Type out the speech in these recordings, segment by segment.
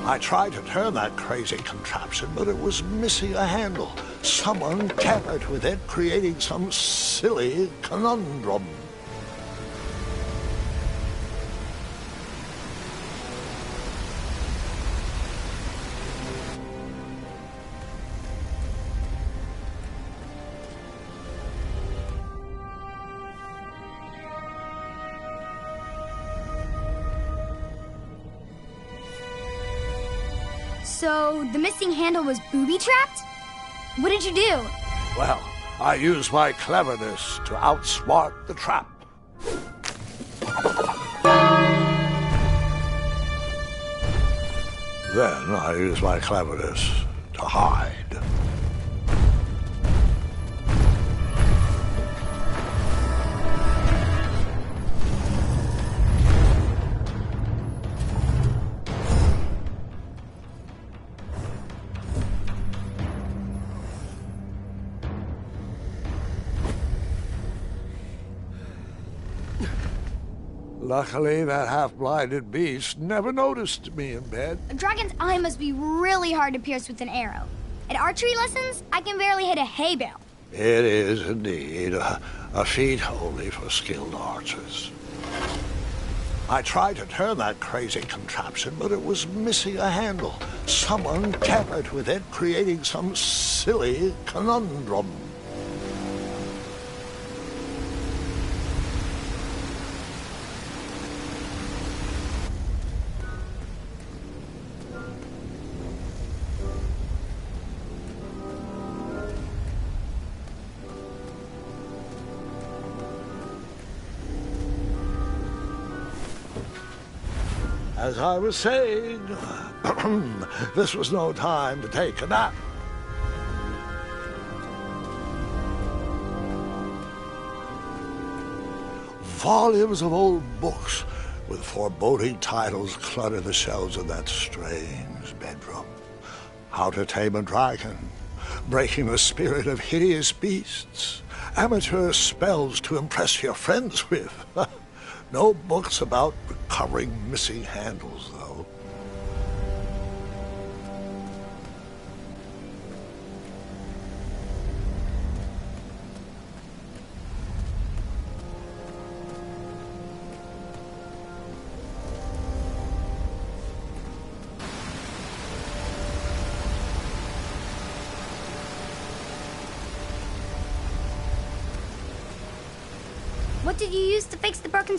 I tried to turn that crazy contraption, but it was missing a handle. Someone tampered with it, creating some silly conundrum. So, the missing handle was booby-trapped? What did you do? Well, I used my cleverness to outsmart the trap. Then I used my cleverness to hide. Luckily, that half-blinded beast never noticed me in bed. A dragon's eye must be really hard to pierce with an arrow. At archery lessons, I can barely hit a hay bale. It is indeed a feat only for skilled archers. I tried to turn that crazy contraption, but it was missing a handle. Someone tampered with it, creating some silly conundrum. As I was saying, this was no time to take a nap. Volumes of old books with foreboding titles clutter the shelves of that strange bedroom. How to Tame a Dragon, Breaking the Spirit of Hideous Beasts, Amateur Spells to Impress Your Friends with. No books about recovering missing handles, though. What did you use to fix the broken...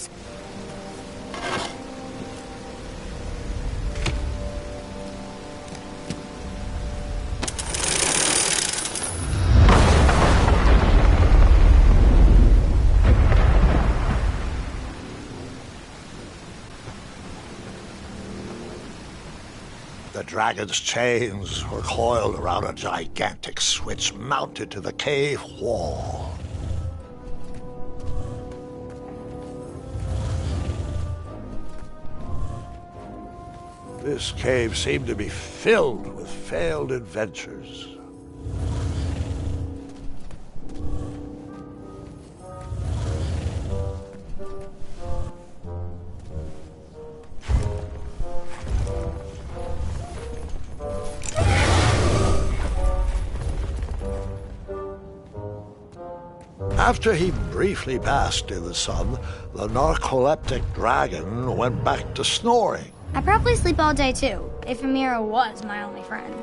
The dragon's chains were coiled around a gigantic switch mounted to the cave wall. This cave seemed to be filled with failed adventures. After he briefly basked in the sun, the narcoleptic dragon went back to snoring. I probably sleep all day too, if Amira was my only friend.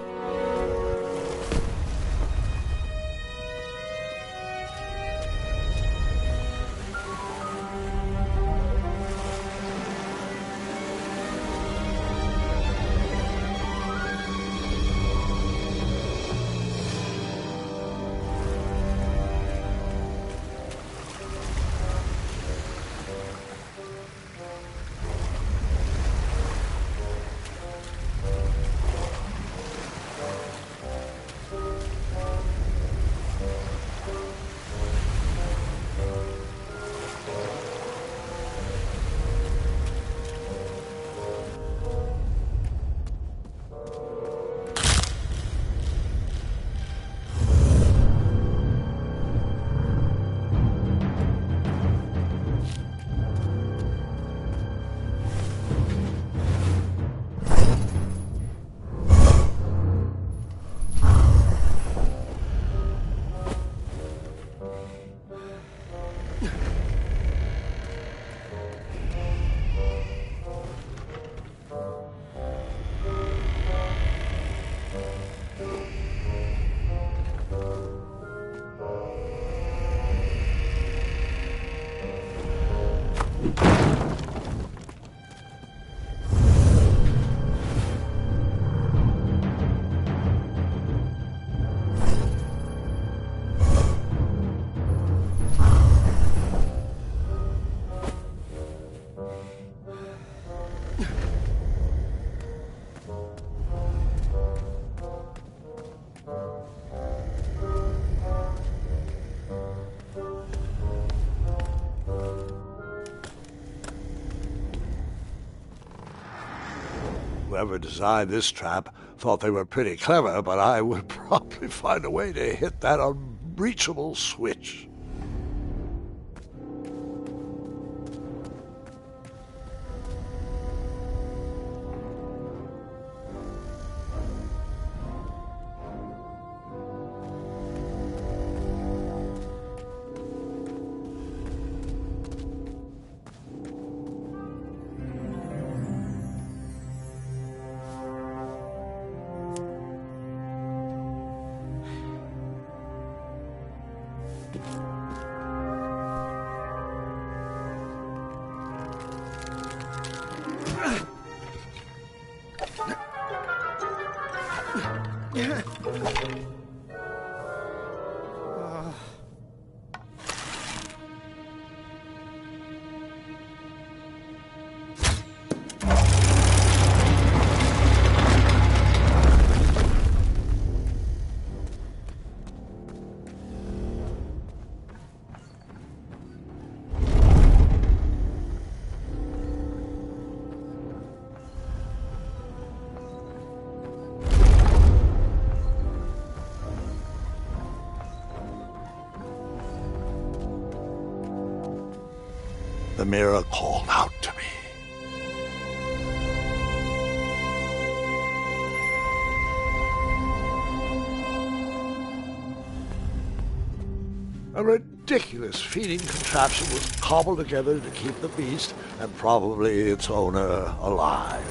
Whoever designed this trap thought they were pretty clever, but I would probably find a way to hit that unreachable switch. The mirror called out to me. A ridiculous feeding contraption was cobbled together to keep the beast and probably its owner alive.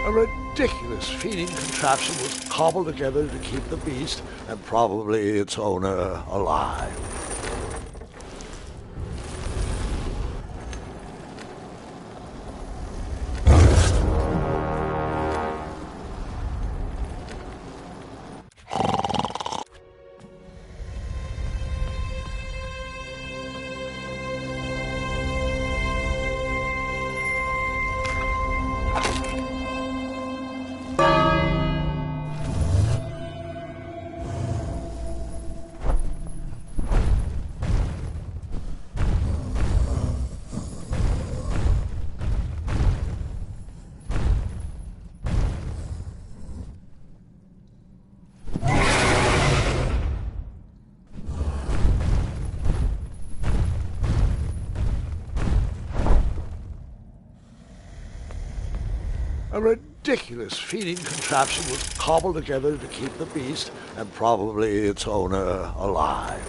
A ridiculous feeding contraption was cobbled together to keep the beast and probably its owner alive. A ridiculous feeding contraption was cobbled together to keep the beast and probably its owner alive.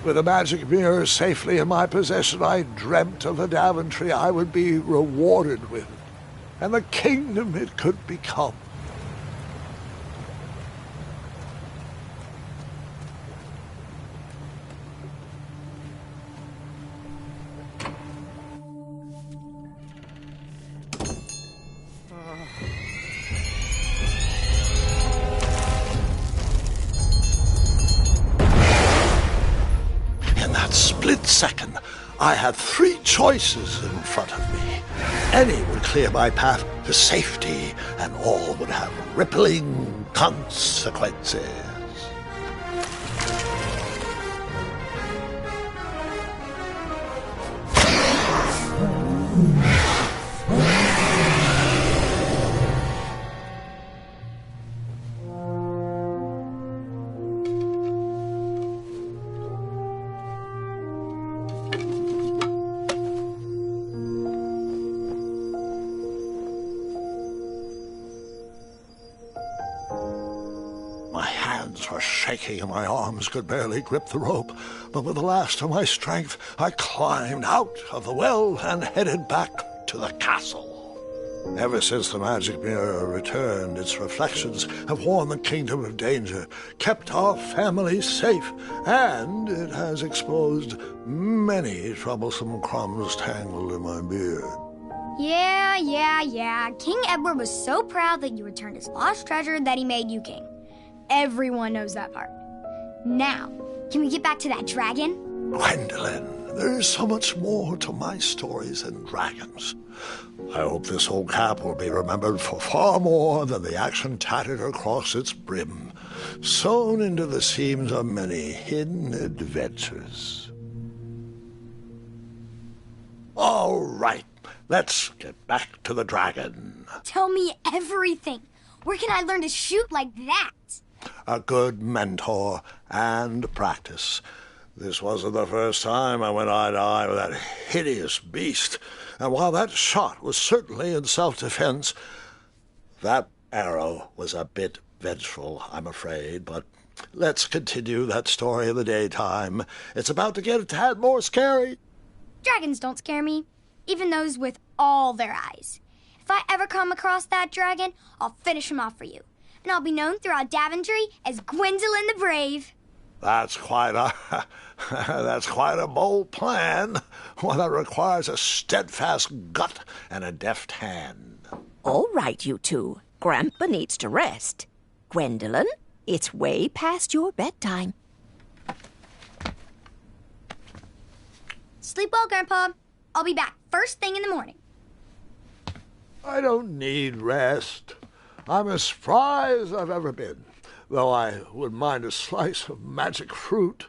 With the magic mirror safely in my possession, I dreamt of the Daventry I would be rewarded with, and the kingdom it could become. Split second, I had three choices in front of me. Any would clear my path to safety, and all would have rippling consequences. My hands were shaking and my arms could barely grip the rope, but with the last of my strength, I climbed out of the well and headed back to the castle. Ever since the magic mirror returned, its reflections have warned the kingdom of danger, kept our family safe, and it has exposed many troublesome crumbs tangled in my beard. Yeah. King Edward was so proud that you returned his lost treasure that he made you king. Everyone knows that part. Now, can we get back to that dragon? Gwendolyn, there is so much more to my stories than dragons. I hope this old cap will be remembered for far more than the action tattered across its brim, sewn into the seams of many hidden adventures. All right, let's get back to the dragon. Tell me everything. Where can I learn to shoot like that? A good mentor and practice. This wasn't the first time I went eye to eye with that hideous beast, and while that shot was certainly in self-defense, that arrow was a bit vengeful, I'm afraid, but let's continue that story in the daytime. It's about to get a tad more scary. Dragons don't scare me, even those with all their eyes. If I ever come across that dragon, I'll finish him off for you. And I'll be known throughout Daventry as Gwendolyn the Brave. That's quite a bold plan. One that requires a steadfast gut and a deft hand. All right, you two. Grandpa needs to rest. Gwendolyn, it's way past your bedtime. Sleep well, Grandpa. I'll be back first thing in the morning. I don't need rest. I'm as spry as I've ever been, though I wouldn't mind a slice of magic fruit.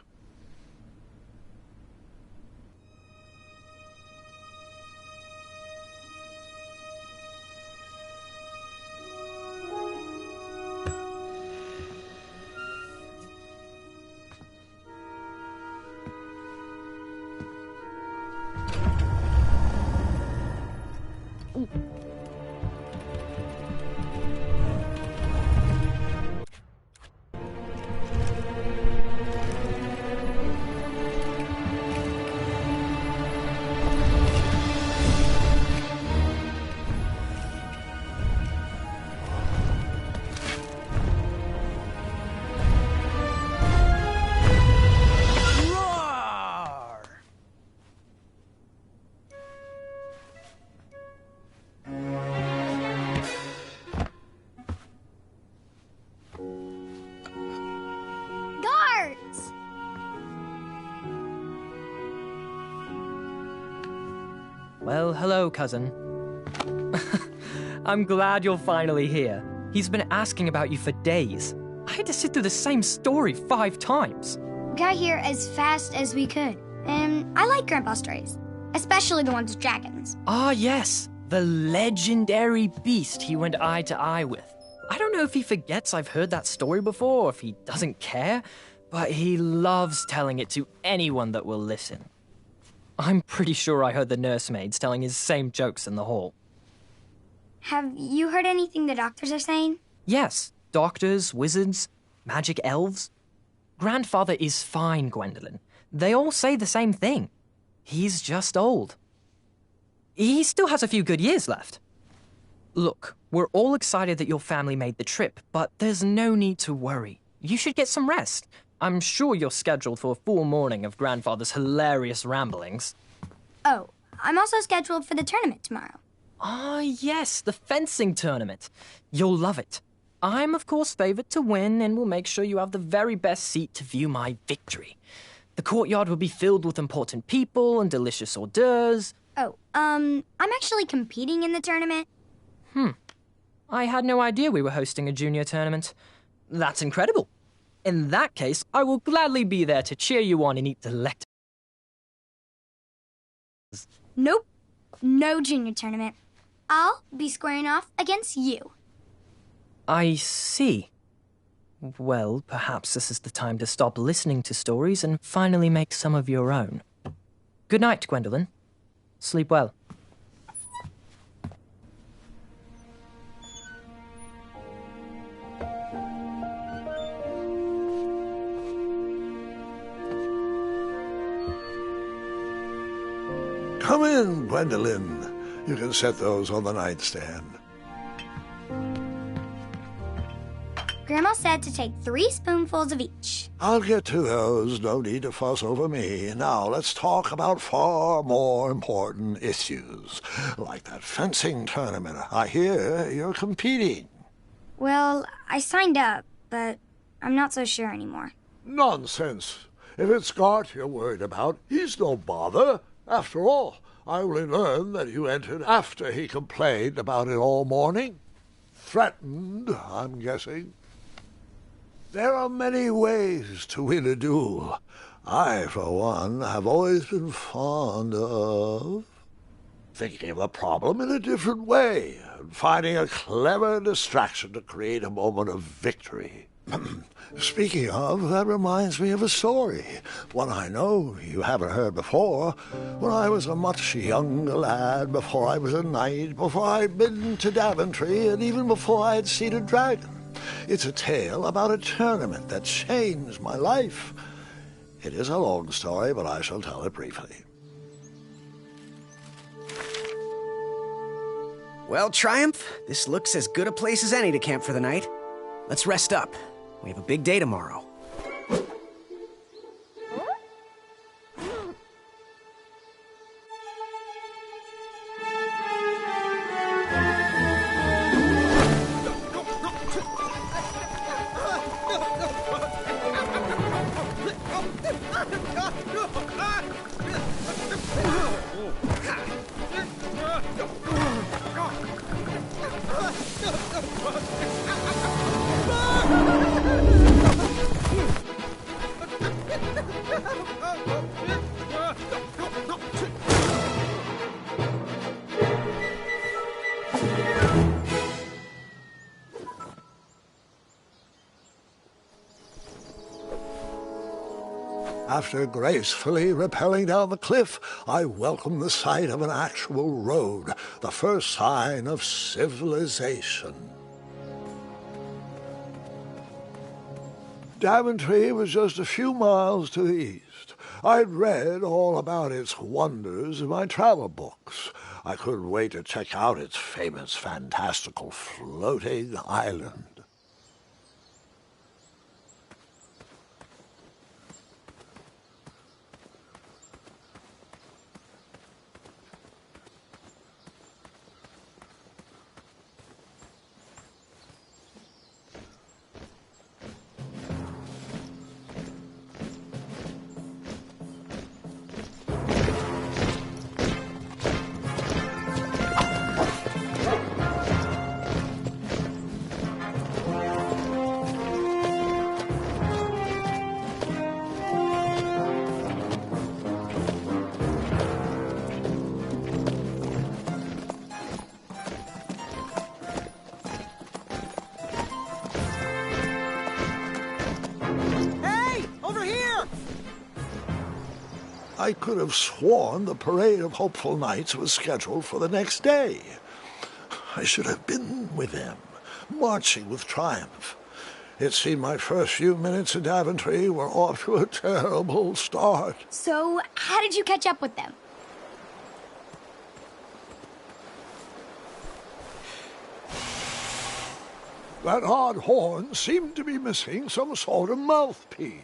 Well, hello, cousin. I'm glad you're finally here. He's been asking about you for days. I had to sit through the same story 5 times. We got here as fast as we could. And I like Grandpa's stories, especially the ones with dragons. Ah, yes. The legendary beast he went eye to eye with. I don't know if he forgets I've heard that story before or if he doesn't care, but he loves telling it to anyone that will listen. I'm pretty sure I heard the nursemaids telling his same jokes in the hall. Have you heard anything the doctors are saying? Yes, doctors, wizards, magic elves. Grandfather is fine, Gwendolyn. They all say the same thing. He's just old. He still has a few good years left. Look, we're all excited that your family made the trip, but there's no need to worry. You should get some rest. I'm sure you're scheduled for a full morning of Grandfather's hilarious ramblings. Oh, I'm also scheduled for the tournament tomorrow. Ah, yes, the fencing tournament. You'll love it. I'm, of course, favored to win, and will make sure you have the very best seat to view my victory. The courtyard will be filled with important people and delicious hors d'oeuvres. Oh, I'm actually competing in the tournament. I had no idea we were hosting a junior tournament. That's incredible. In that case, I will gladly be there to cheer you on and eat delectable. Nope, no junior tournament. I'll be squaring off against you. I see. Well, perhaps this is the time to stop listening to stories and finally make some of your own. Good night, Gwendolyn. Sleep well. Come in, Gwendolyn. You can set those on the nightstand. Grandma said to take 3 spoonfuls of each. I'll get to those. No need to fuss over me. Now, let's talk about far more important issues, like that fencing tournament. I hear you're competing. Well, I signed up, but I'm not so sure anymore. Nonsense. If it's Scott you're worried about, he's no bother. After all, I only learned that you entered after he complained about it all morning. Threatened, I'm guessing. There are many ways to win a duel. I, for one, have always been fond of thinking of the problem in a different way and finding a clever distraction to create a moment of victory. Speaking of, that reminds me of a story, one I know you haven't heard before. When I was a much younger lad, before I was a knight, before I'd been to Daventry, and even before I had seen a dragon. It's a tale about a tournament that changed my life. It is a long story, but I shall tell it briefly. Well, Triumph, this looks as good a place as any to camp for the night. Let's rest up. We have a big day tomorrow. After gracefully rappelling down the cliff, I welcomed the sight of an actual road, the first sign of civilization. Daventry was just a few miles to the east. I'd read all about its wonders in my travel books. I couldn't wait to check out its famous, fantastical floating island. I could have sworn the parade of hopeful knights was scheduled for the next day. I should have been with them, marching with Triumph. It seemed my first few minutes in Daventry were off to a terrible start. So, how did you catch up with them? That odd horn seemed to be missing some sort of mouthpiece.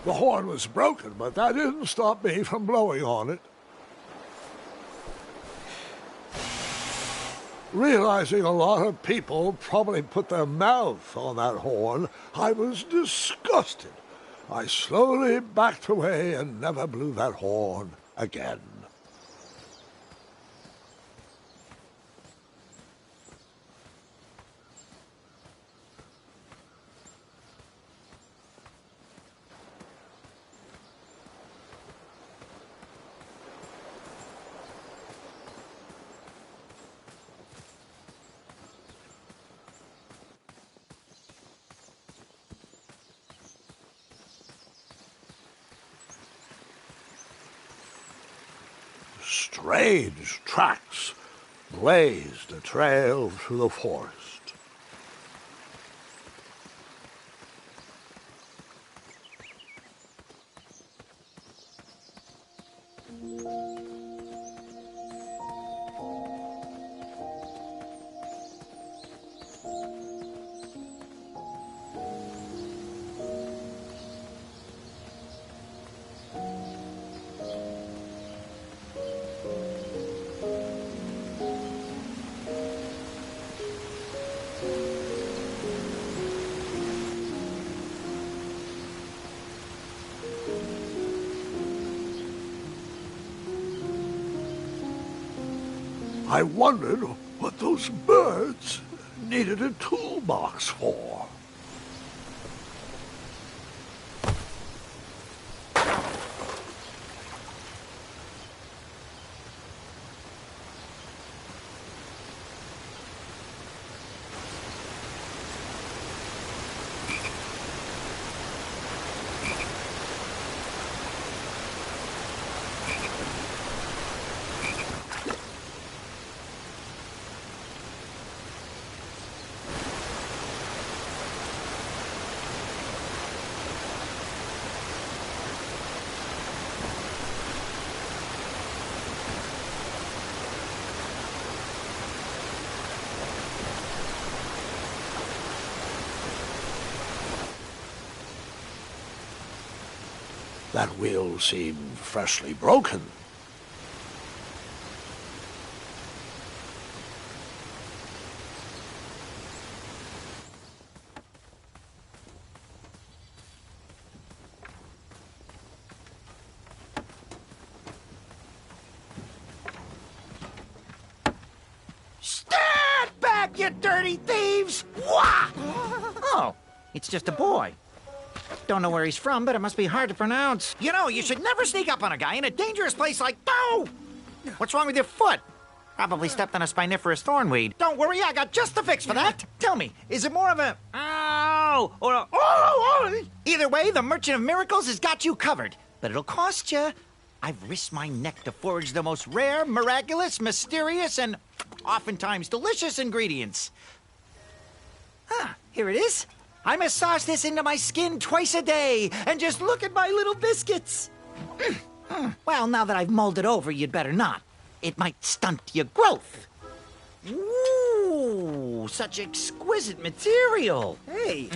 The horn was broken, but that didn't stop me from blowing on it. Realizing a lot of people probably put their mouth on that horn, I was disgusted. I slowly backed away and never blew that horn again. Strange tracks blazed a trail through the forest. I wondered what those birds needed a toolbox for. That wheel seemed freshly broken. Stand back, you dirty thieves! Wah! Oh, it's just a boy. Don't know where he's from, but it must be hard to pronounce. You know, you should never sneak up on a guy in a dangerous place like... Oh! What's wrong with your foot? Probably stepped on a spiniferous thornweed. Don't worry, I got just the fix for that. Tell me, is it more of a... Ow! Or a... Oh! Either way, the Merchant of Miracles has got you covered. But it'll cost you. I've risked my neck to forge the most rare, miraculous, mysterious, and oftentimes delicious ingredients. Ah, here it is. I massage this into my skin twice a day, and just look at my little biscuits. Well, now that I've mulled it over, you'd better not. It might stunt your growth. Ooh, such exquisite material. Hey.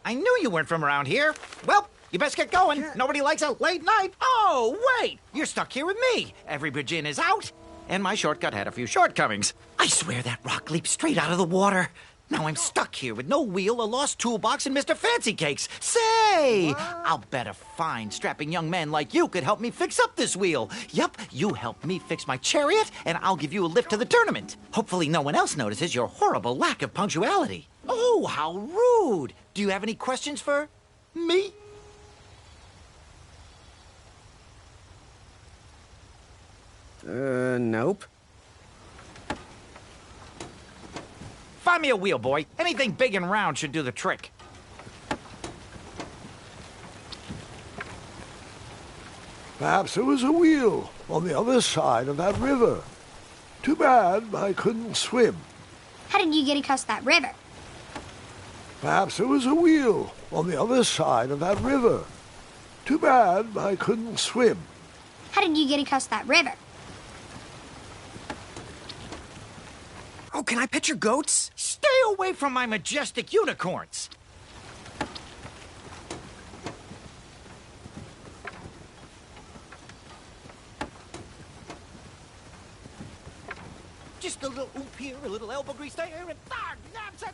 I knew you weren't from around here. Well, you best get going. Nobody likes a late night. Oh, wait, you're stuck here with me. Every bridge in is out, and my shortcut had a few shortcomings. I swear that rock leaped straight out of the water. Now I'm stuck here with no wheel, a lost toolbox, and Mr. Fancy Cakes. Say, I'll bet a fine, strapping young man like you could help me fix up this wheel. Yep, you help me fix my chariot, and I'll give you a lift to the tournament. Hopefully no one else notices your horrible lack of punctuality. Oh, how rude. Do you have any questions for me? Nope. Find me a wheel, boy. Anything big and round should do the trick. Perhaps there was a wheel on the other side of that river. Too bad I couldn't swim. How did you get across that river? Perhaps there was a wheel on the other side of that river. Too bad I couldn't swim. How did you get across that river? Oh, can I pet your goats? Stay away from my majestic unicorns. Just a little oop here, a little elbow grease there, and that's it.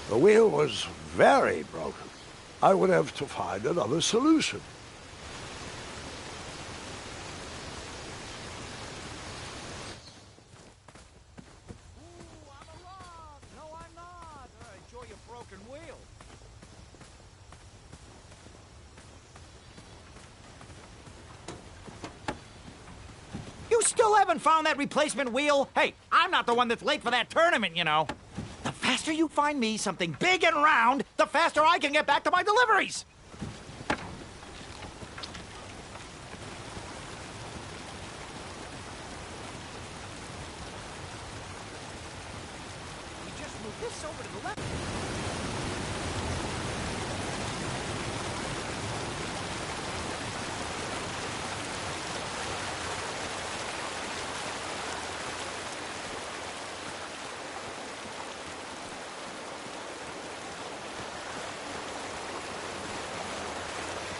The wheel was very broken. I would have to find another solution. Ooh, I'm along. No, I'm not. Enjoy your broken wheel. You still haven't found that replacement wheel? Hey, I'm not the one that's late for that tournament, you know. The faster you find me something big and round, the faster I can get back to my deliveries. We just move this over to the left.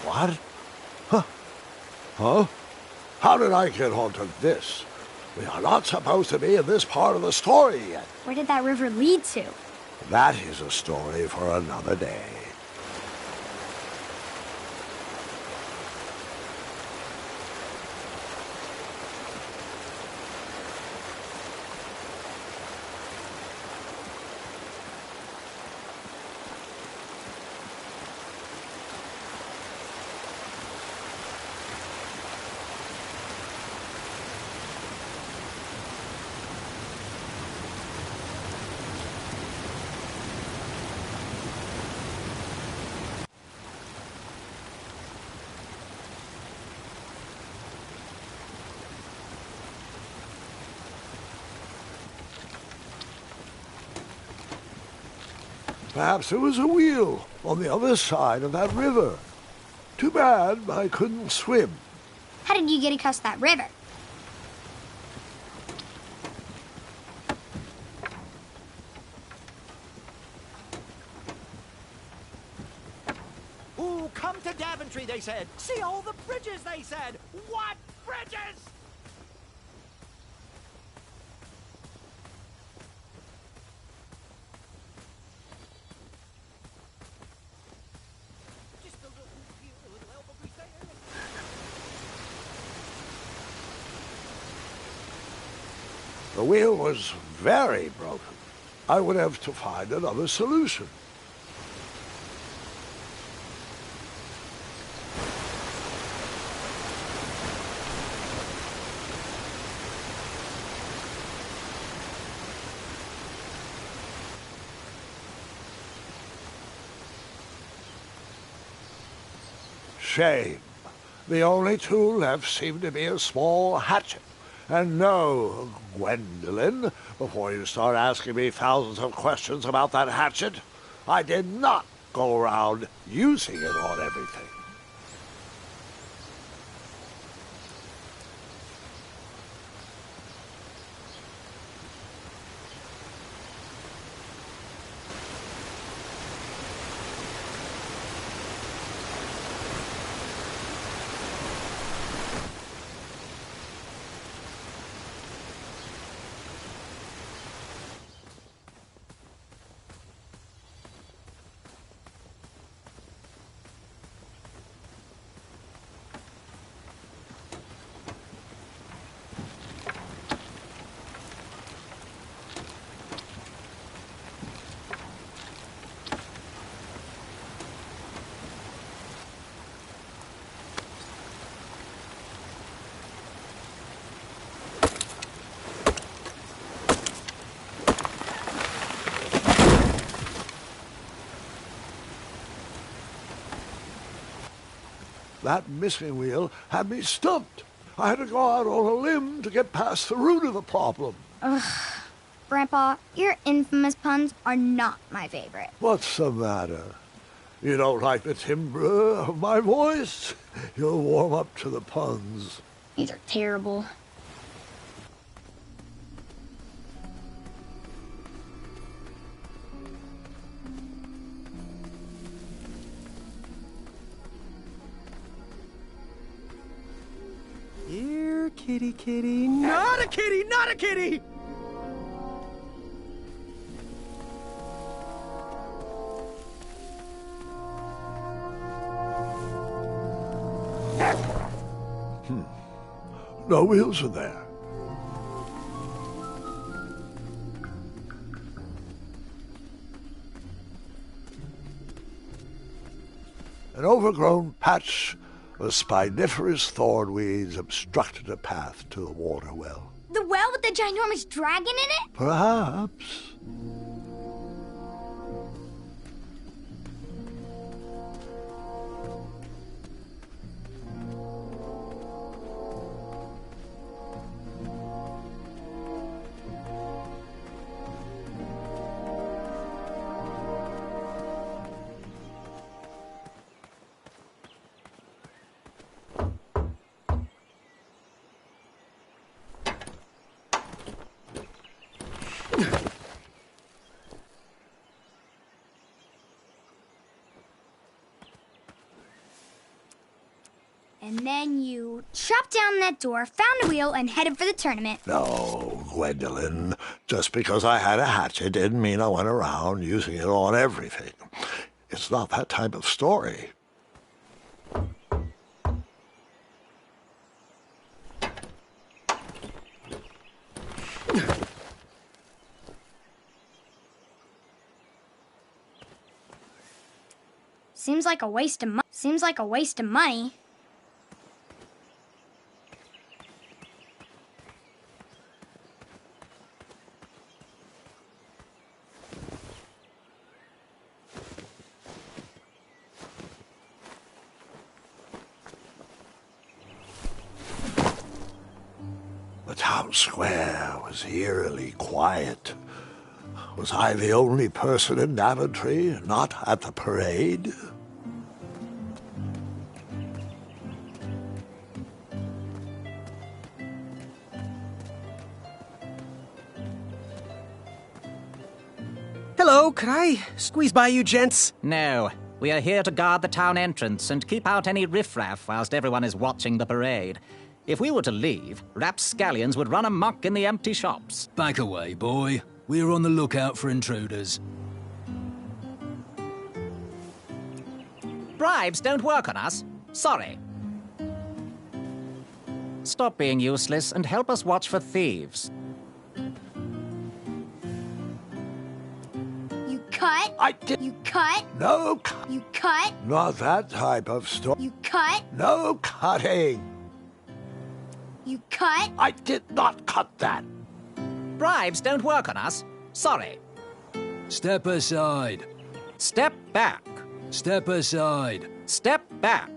What? Huh? How did I get onto this? We are not supposed to be in this part of the story yet. Where did that river lead to? That is a story for another day. Perhaps there was a wheel on the other side of that river. Too bad I couldn't swim. How did you get across that river? Ooh, come to Daventry, they said. See all the bridges, they said. What bridges? Just a little here, a little elbow grease there. The wheel was very broken. I would have to find another solution. Shame. The only tool left seemed to be a small hatchet. And no, Gwendolyn, before you start asking me thousands of questions about that hatchet, I did not go around using it on everything. That missing wheel had me stumped. I had to go out on a limb to get past the root of the problem. Grandpa, your infamous puns are not my favorite. What's the matter? You don't like the timbre of my voice? You'll warm up to the puns. These are terrible. Here, kitty, kitty. Not a kitty, not a kitty! No wheels in there. An overgrown patch of spiniferous thornweeds obstructed a path to the water well. The well with the ginormous dragon in it? Perhaps. And then you chopped down that door, found a wheel, and headed for the tournament. No, Gwendolyn. Just because I had a hatchet didn't mean I went around using it on everything. It's not that type of story. Seems like a waste of money. The town square was eerily quiet. Was I the only person in Daventry not at the parade? Hello, could I squeeze by you gents? No, we are here to guard the town entrance and keep out any riffraff whilst everyone is watching the parade. If we were to leave, rapscallions would run amok in the empty shops. Back away, boy. We're on the lookout for intruders. Bribes don't work on us. Sorry. Stop being useless and help us watch for thieves. You cut. I did. You cut. No, You cut. not that type of story. You cut. No cutting. You cut. I did not cut that. Bribes don't work on us. Sorry. Step aside. Step back. Step aside. Step back.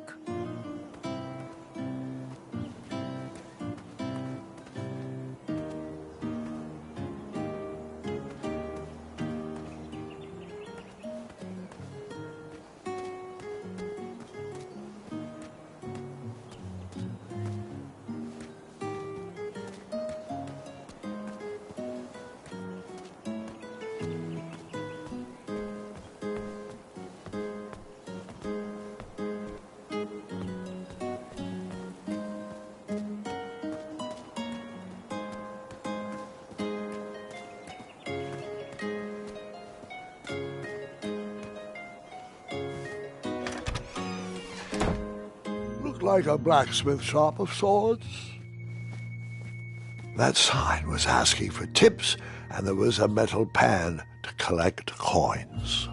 Looked like a blacksmith shop of sorts. That sign was asking for tips, and there was a metal pan to collect coins.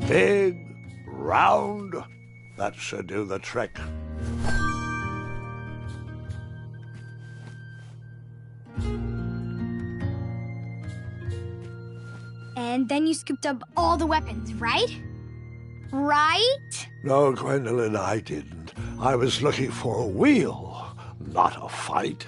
Big, round, that should do the trick. And then you scooped up all the weapons, right? Right? No, Gwendolyn, I didn't. I was looking for a wheel, not a fight.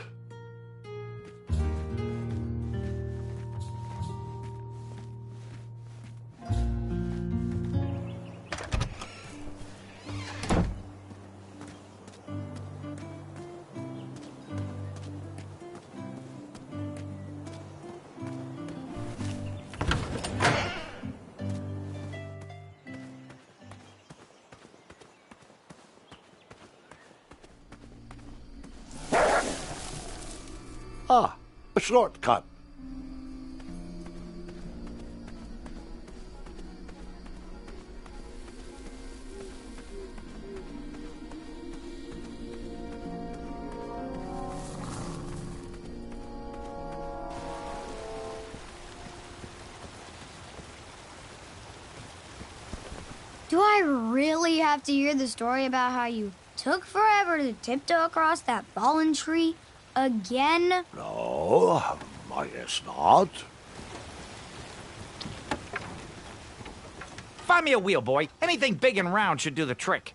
Ah, a shortcut. Do I really have to hear the story about how you took forever to tiptoe across that fallen tree again? No, I guess not. Find me a wheel, boy. Anything big and round should do the trick.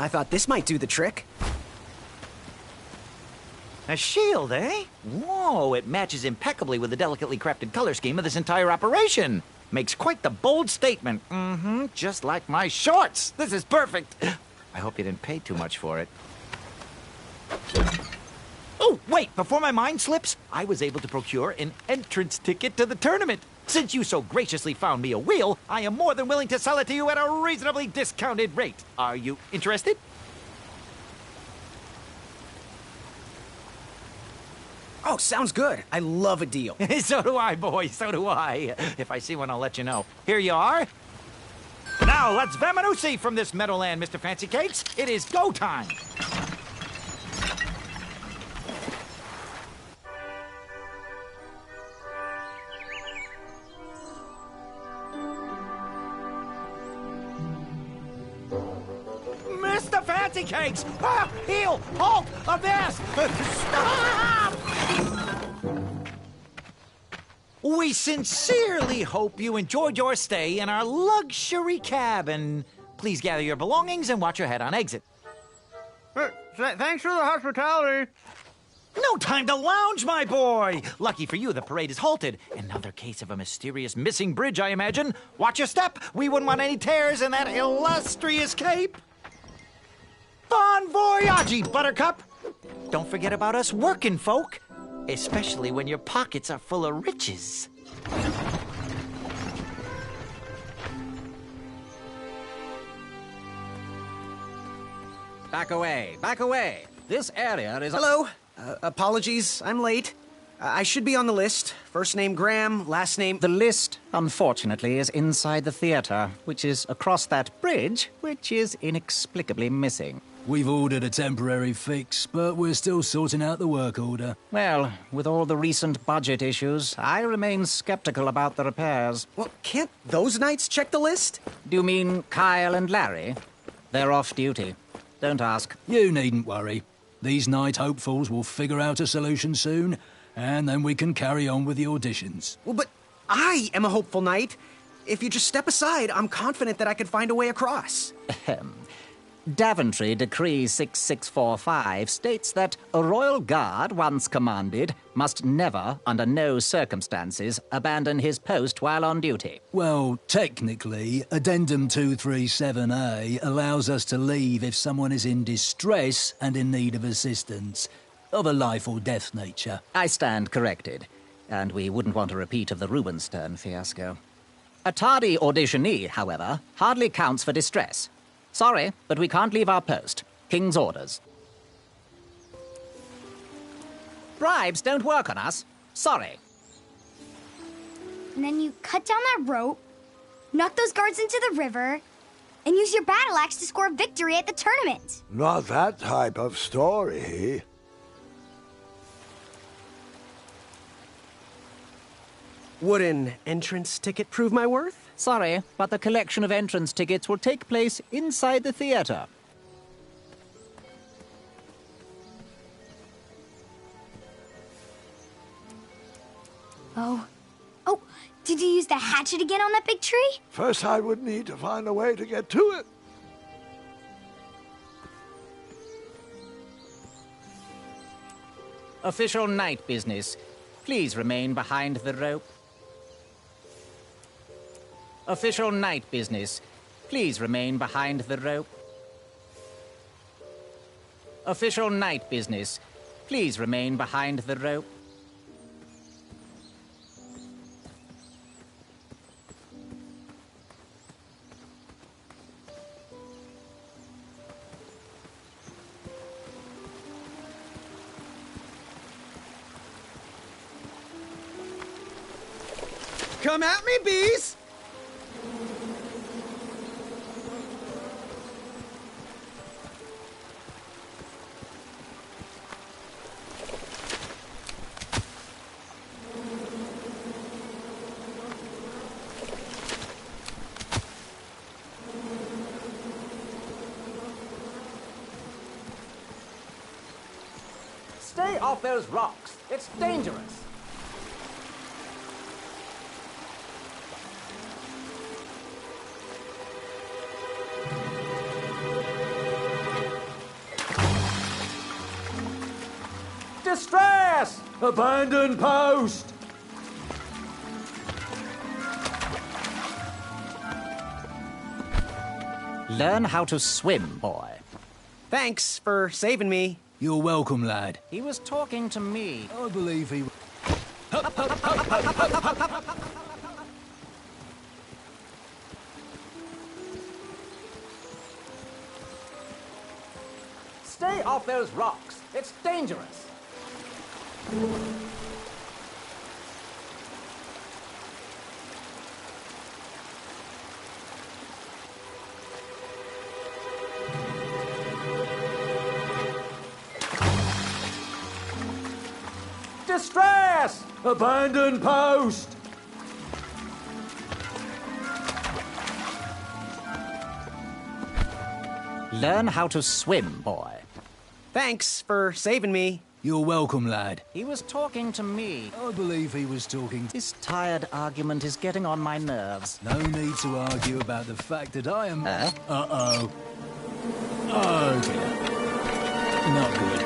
I thought this might do the trick. A shield, eh? Whoa, it matches impeccably with the delicately crafted color scheme of this entire operation. Makes quite the bold statement. Just like my shorts. This is perfect. I hope you didn't pay too much for it. Oh, wait, before my mind slips, I was able to procure an entrance ticket to the tournament. Since you so graciously found me a wheel, I am more than willing to sell it to you at a reasonably discounted rate. Are you interested? Oh, sounds good. I love a deal. So do I, boy, so do I. If I see one, I'll let you know. Here you are. Now, let's vamoose from this meadowland, Mr. Fancy Cakes. It is go time. Mr. Fancy Cakes! Ah, heel! Halt! Abyss! Stop! We sincerely hope you enjoyed your stay in our luxury cabin. Please gather your belongings and watch your head on exit. Thanks for the hospitality. No time to lounge, my boy! Lucky for you, the parade is halted. Another case of a mysterious missing bridge, I imagine. Watch your step. We wouldn't want any tears in that illustrious cape. Bon voyage, Buttercup! Don't forget about us working folk, especially when your pockets are full of riches. Back away, back away. This area is... Hello. Apologies, I'm late. I should be on the list. First name Graham, last name... The list, unfortunately, is inside the theater, which is across that bridge, which is inexplicably missing. We've ordered a temporary fix, but we're still sorting out the work order. Well, with all the recent budget issues, I remain skeptical about the repairs. Well, can't those knights check the list? Do you mean Kyle and Larry? They're off duty. Don't ask. You needn't worry. These night hopefuls will figure out a solution soon, and then we can carry on with the auditions. Well, but I am a hopeful knight. If you just step aside, I'm confident that I could find a way across. Daventry Decree 6645 states that a royal guard, once commanded, must never, under no circumstances, abandon his post while on duty. Well, technically, Addendum 237A allows us to leave if someone is in distress and in need of assistance, of a life or death nature. I stand corrected, and we wouldn't want a repeat of the Rubenstern fiasco. A tardy auditionee, however, hardly counts for distress. Sorry, but we can't leave our post. King's orders. Bribes don't work on us. Sorry. And then you cut down that rope, knock those guards into the river, and use your battle axe to score a victory at the tournament. Not that type of story. Would an entrance ticket prove my worth? Sorry, but the collection of entrance tickets will take place inside the theater. Oh, did you use the hatchet again on that big tree? First, I would need to find a way to get to it. Official night business. Please remain behind the rope. Official night business. Please remain behind the rope. Official night business. Please remain behind the rope. Come at me, bees! Stay off those rocks. It's dangerous. Distress! Abandon post! Learn how to swim, boy. Thanks for saving me. You're welcome, lad. He was talking to me. I believe he... Stay off those rocks. It's dangerous. Distress! Abandon post! Learn how to swim, boy. Thanks for saving me. You're welcome, lad. He was talking to me. I believe he was talking... This tired argument is getting on my nerves. No need to argue about the fact that I am... Huh? Uh-oh. Oh, dear. Not good.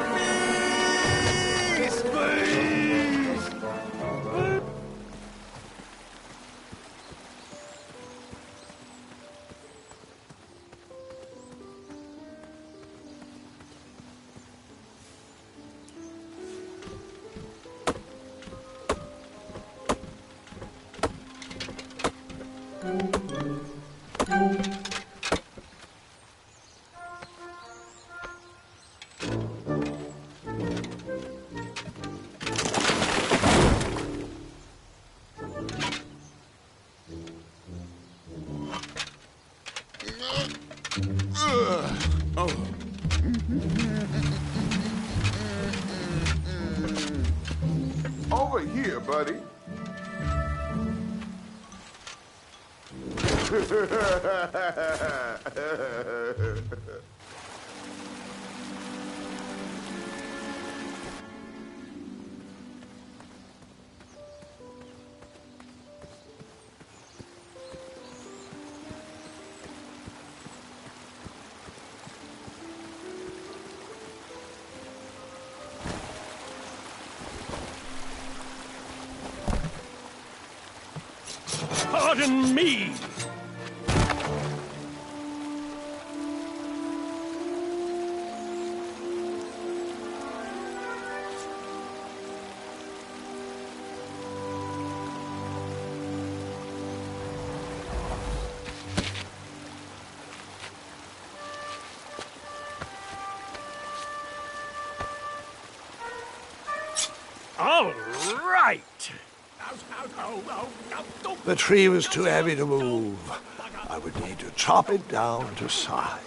Over here, buddy. Pardon me! All right. The tree was too heavy to move. I would need to chop it down to size.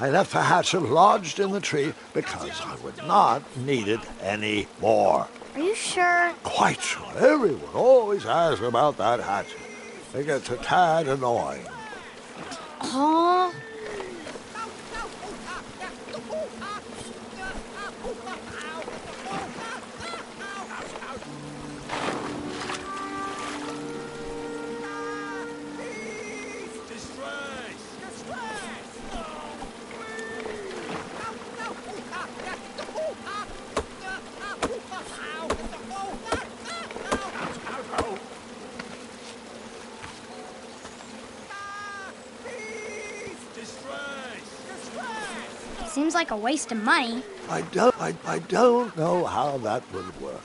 I left the hatchet lodged in the tree because I would not need it any more. Are you sure? Quite sure. Everyone always asks about that hatchet. It gets a tad annoying. Huh? Seems like a waste of money. I don't know how that would work.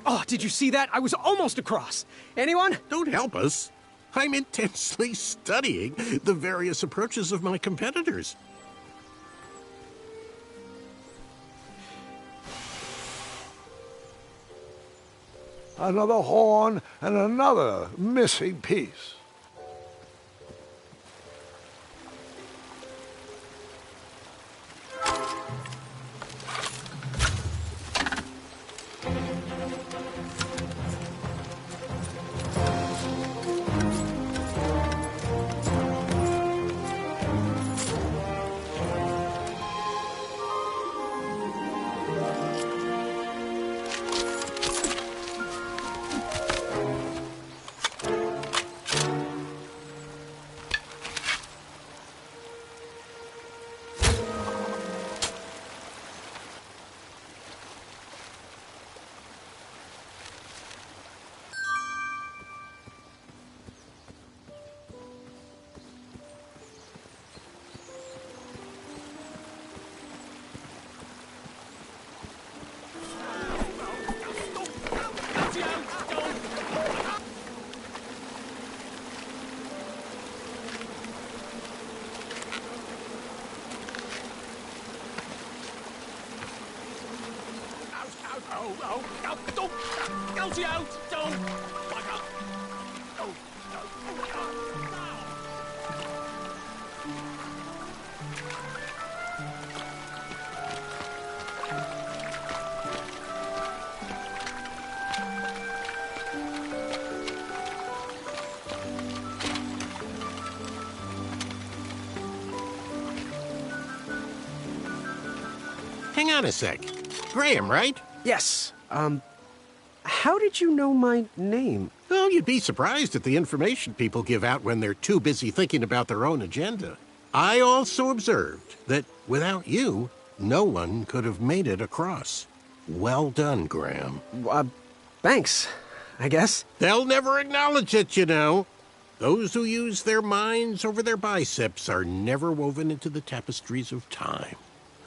Oh, did you see that? I was almost across. Anyone? Don't help us. I'm intensely studying the various approaches of my competitors. Another horn and another missing piece. Hang on a sec. Graham, right? Yes. How did you know my name? Well, you'd be surprised at the information people give out when they're too busy thinking about their own agenda. I also observed that without you, no one could have made it across. Well done, Graham. Thanks, I guess. They'll never acknowledge it, you know. Those who use their minds over their biceps are never woven into the tapestries of time.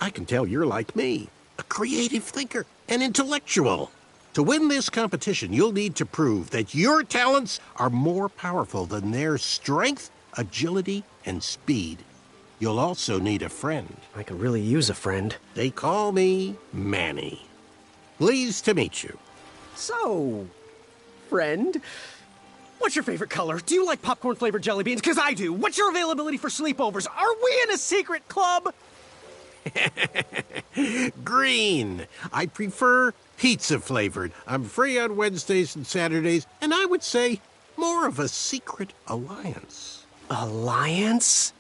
I can tell you're like me, a creative thinker, an intellectual. To win this competition, you'll need to prove that your talents are more powerful than their strength, agility, and speed. You'll also need a friend. I could really use a friend. They call me Manny. Pleased to meet you. So, friend, what's your favorite color? Do you like popcorn-flavored jelly beans? 'Cause I do. What's your availability for sleepovers? Are we in a secret club? Green. I prefer pizza-flavored. I'm free on Wednesdays and Saturdays, and I would say More of a secret alliance. Alliance?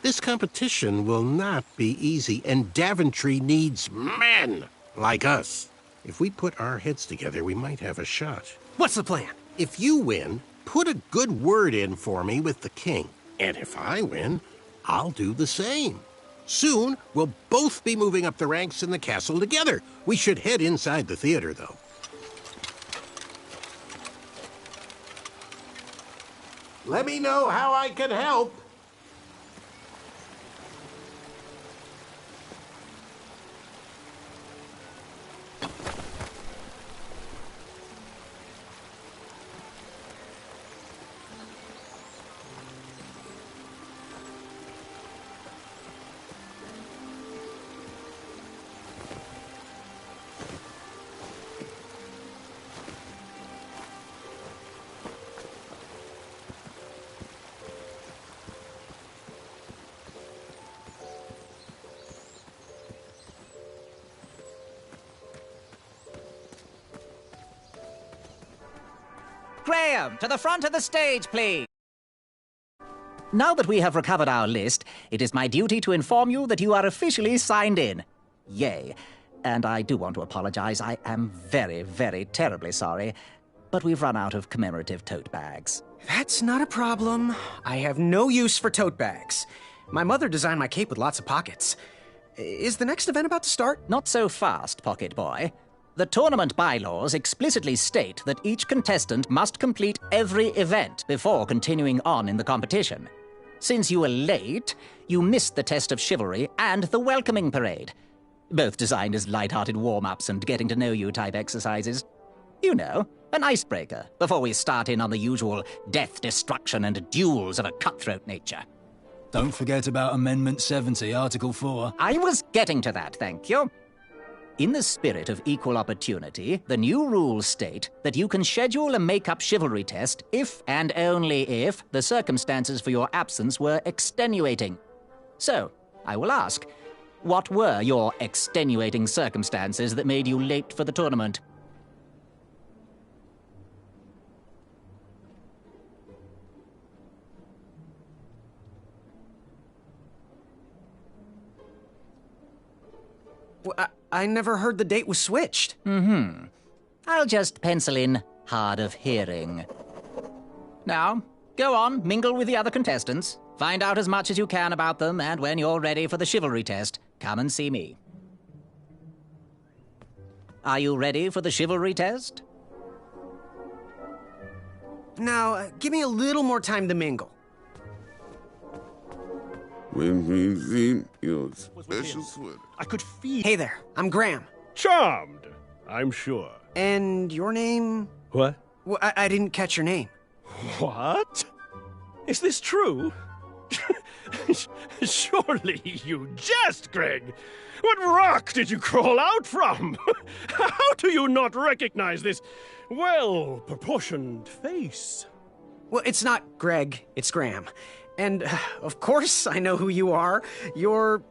This competition will not be easy, and Daventry needs men like us. If we put our heads together, we might have a shot. What's the plan? If you win, put a good word in for me with the king. And if I win, I'll do the same. Soon, we'll both be moving up the ranks in the castle together. We should head inside the theater, though. Let me know how I can help. Graham, to the front of the stage, please. Now that we have recovered our list, it is my duty to inform you that you are officially signed in. Yay. And I do want to apologize. I am very, very terribly sorry, but we've run out of commemorative tote bags. That's not a problem. I have no use for tote bags. My mother designed my cape with lots of pockets. Is the next event about to start? Not so fast, Pocket Boy. The tournament bylaws explicitly state that each contestant must complete every event before continuing on in the competition. Since you were late, you missed the test of chivalry and the welcoming parade, both designed as light-hearted warm-ups and getting-to-know-you type exercises. You know, an icebreaker before we start in on the usual death, destruction, and duels of a cutthroat nature. Don't forget about Amendment 70, Article 4. I was getting to that, thank you. In the spirit of equal opportunity, the new rules state that you can schedule a make-up chivalry test if and only if the circumstances for your absence were extenuating. So, I will ask, what were your extenuating circumstances that made you late for the tournament? Well, I never heard the date was switched. I'll just pencil in hard of hearing. Now, go on, mingle with the other contestants. Find out as much as you can about them, and when you're ready for the chivalry test, come and see me. Are you ready for the chivalry test? Now, give me a little more time to mingle. When we see your special sweater. I could feel... Hey there, I'm Graham. Charmed, I'm sure. And your name? What? Well, I didn't catch your name. What? Is this true? Surely you jest, Greg. What rock did you crawl out from? How do you not recognize this well-proportioned face? Well, it's not Greg, it's Graham. And, of course, I know who you are. You're...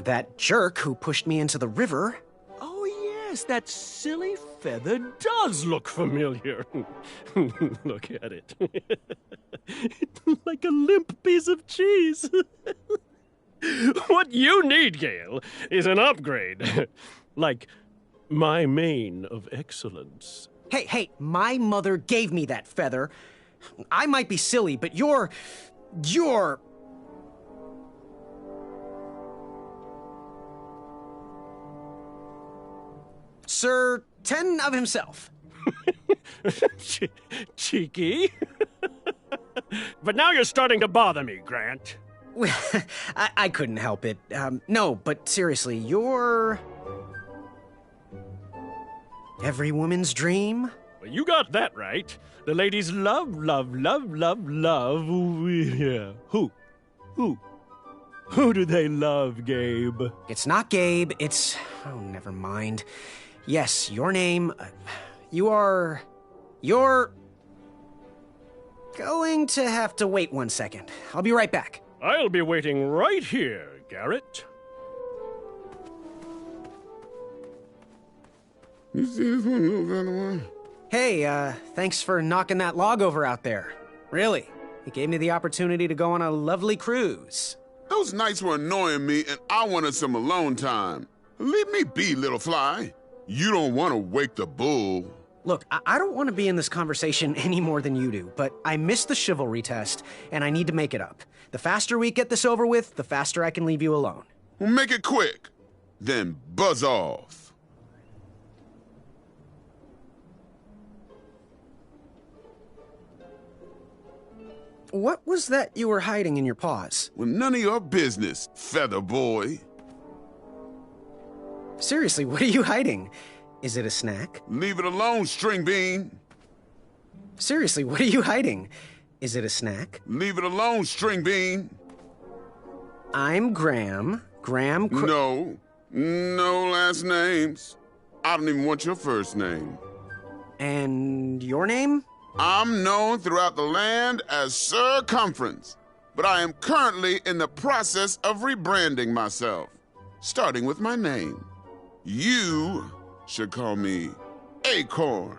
that jerk who pushed me into the river. Oh, yes, that silly feather does look familiar. Look at it. Like a limp piece of cheese. What you need, Gale, is an upgrade. Like my mane of excellence. Hey, my mother gave me that feather. I might be silly, but you're... Sir 10 of himself. Cheeky. But now you're starting to bother me, Grant. I couldn't help it. No, but seriously, you're... every woman's dream? Well, you got that right. The ladies love. Yeah. Who? Who do they love, Gabe? It's not Gabe, it's... oh, never mind. Yes, your name... you're... Going to have to wait 1 second. I'll be right back. I'll be waiting right here, Garrett. You see this one, little Vanderwine? Hey, thanks for knocking that log over out there. Really, it gave me the opportunity to go on a lovely cruise. Those nights were annoying me, and I wanted some alone time. Leave me be, little fly. You don't want to wake the bull. Look, I don't want to be in this conversation any more than you do, but I missed the chivalry test, and I need to make it up. The faster we get this over with, the faster I can leave you alone. Well, make it quick. Then buzz off. What was that you were hiding in your paws? Well, none of your business, feather boy. Seriously, what are you hiding? Is it a snack? Leave it alone, string bean. Seriously, what are you hiding? Is it a snack? Leave it alone, string bean. I'm Graham. No last names. I don't even want your first name. And your name? I'm known throughout the land as Circumference, but I am currently in the process of rebranding myself, starting with my name. You should call me Acorn.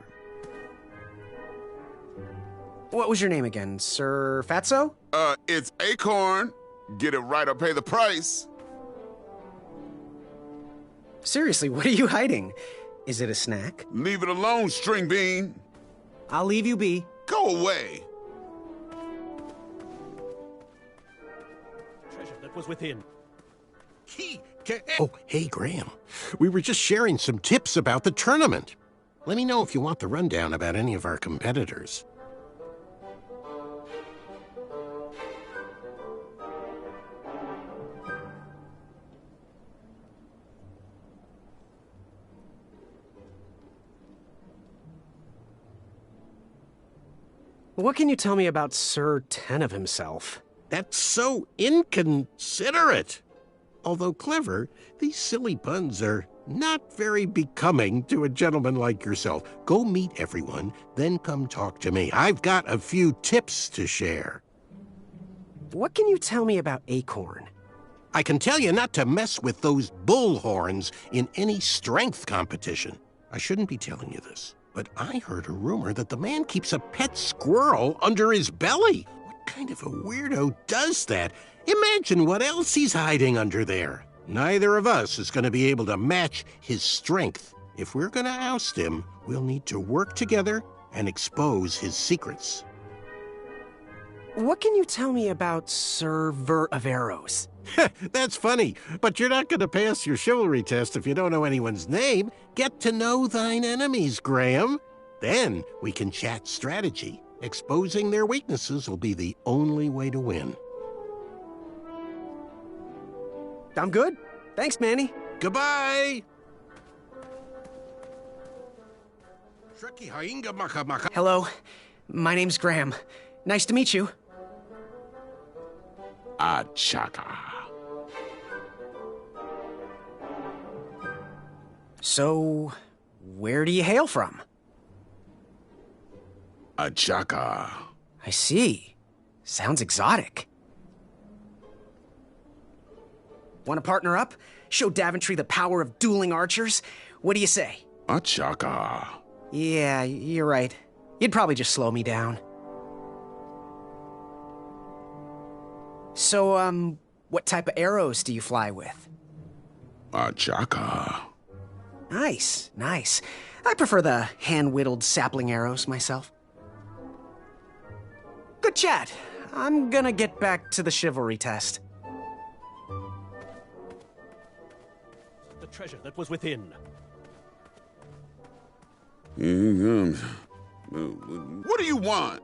What was your name again, Sir Fatso? It's Acorn. Get it right or pay the price. Seriously, what are you hiding? Is it a snack? Leave it alone, string bean. I'll leave you be. Go away. Treasure that was within. Oh, hey, Graham. We were just sharing some tips about the tournament. Let me know if you want the rundown about any of our competitors. What can you tell me about Sir Ten of himself? That's so inconsiderate. Although clever, these silly puns are not very becoming to a gentleman like yourself. Go meet everyone, then come talk to me. I've got a few tips to share. What can you tell me about Acorn? I can tell you not to mess with those bullhorns in any strength competition. I shouldn't be telling you this, but I heard a rumor that the man keeps a pet squirrel under his belly. What kind of a weirdo does that? Imagine what else he's hiding under there. Neither of us is going to be able to match his strength. If we're going to oust him, we'll need to work together and expose his secrets. What can you tell me about Sir Ver of Arrows? That's funny, but you're not going to pass your chivalry test if you don't know anyone's name. Get to know thine enemies, Graham. Then we can chat strategy. Exposing their weaknesses will be the only way to win. I'm good. Thanks, Manny. Goodbye! Hello. My name's Graham. Nice to meet you. Achaka. So, where do you hail from? Achaka. I see. Sounds exotic. Want to partner up? Show Daventry the power of dueling archers? What do you say? Achaka. Yeah, you're right. You'd probably just slow me down. So, what type of arrows do you fly with? Achaka. Nice, nice. I prefer the hand-whittled sapling arrows myself. Good chat. I'm gonna get back to the chivalry test. The treasure that was within. Here he comes. What do you want?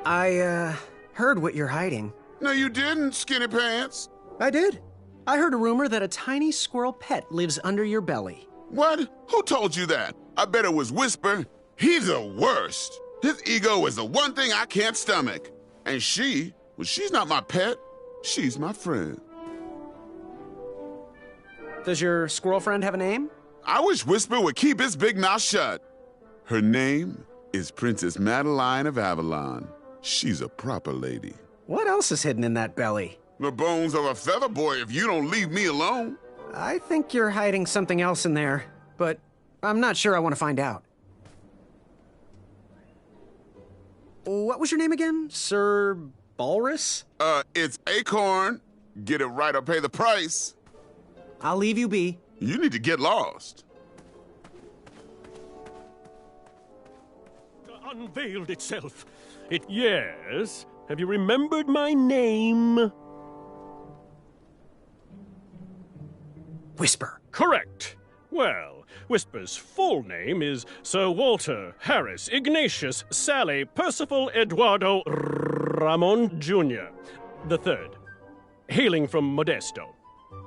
I, heard what you're hiding. No, you didn't, skinny pants. I did. I heard a rumor that a tiny squirrel pet lives under your belly. What? Who told you that? I bet it was Whisper. He's the worst. His ego is the one thing I can't stomach. And she, well, she's not my pet. She's my friend. Does your squirrel friend have a name? I wish Whisper would keep his big mouth shut. Her name is is Princess Madeline of Avalon. She's a proper lady. What else is hidden in that belly? The bones of a feather boy if you don't leave me alone. I think you're hiding something else in there, but I'm not sure I want to find out. What was your name again? Sir Balrus? It's Acorn. Get it right or pay the price. I'll leave you be. You need to get lost. Unveiled itself. Yes. Have you remembered my name? Whisper. Correct. Well, Whisper's full name is Sir Walter Harris Ignatius Sally Percival Eduardo Ramon Jr. the Third, hailing from Modesto.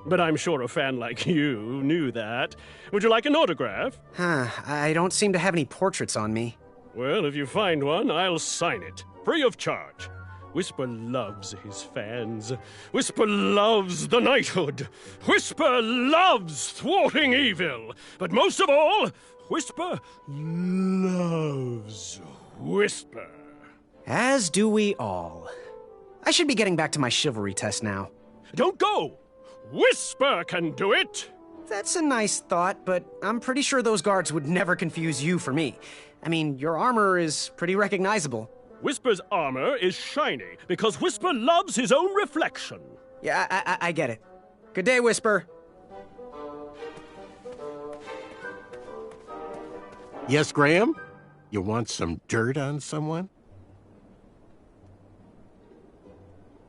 But I'm sure a fan like you knew that. Would you like an autograph? I don't seem to have any portraits on me. Well, if you find one, I'll sign it, free of charge. Whisper loves his fans. Whisper loves the knighthood. Whisper loves thwarting evil. But most of all, Whisper loves Whisper. As do we all. I should be getting back to my chivalry test now. Don't go! Whisper can do it! That's a nice thought, but I'm pretty sure those guards would never confuse you for me. I mean, your armor is pretty recognizable. Whisper's armor is shiny because Whisper loves his own reflection. Yeah, I get it. Good day, Whisper. Yes, Graham? You want some dirt on someone?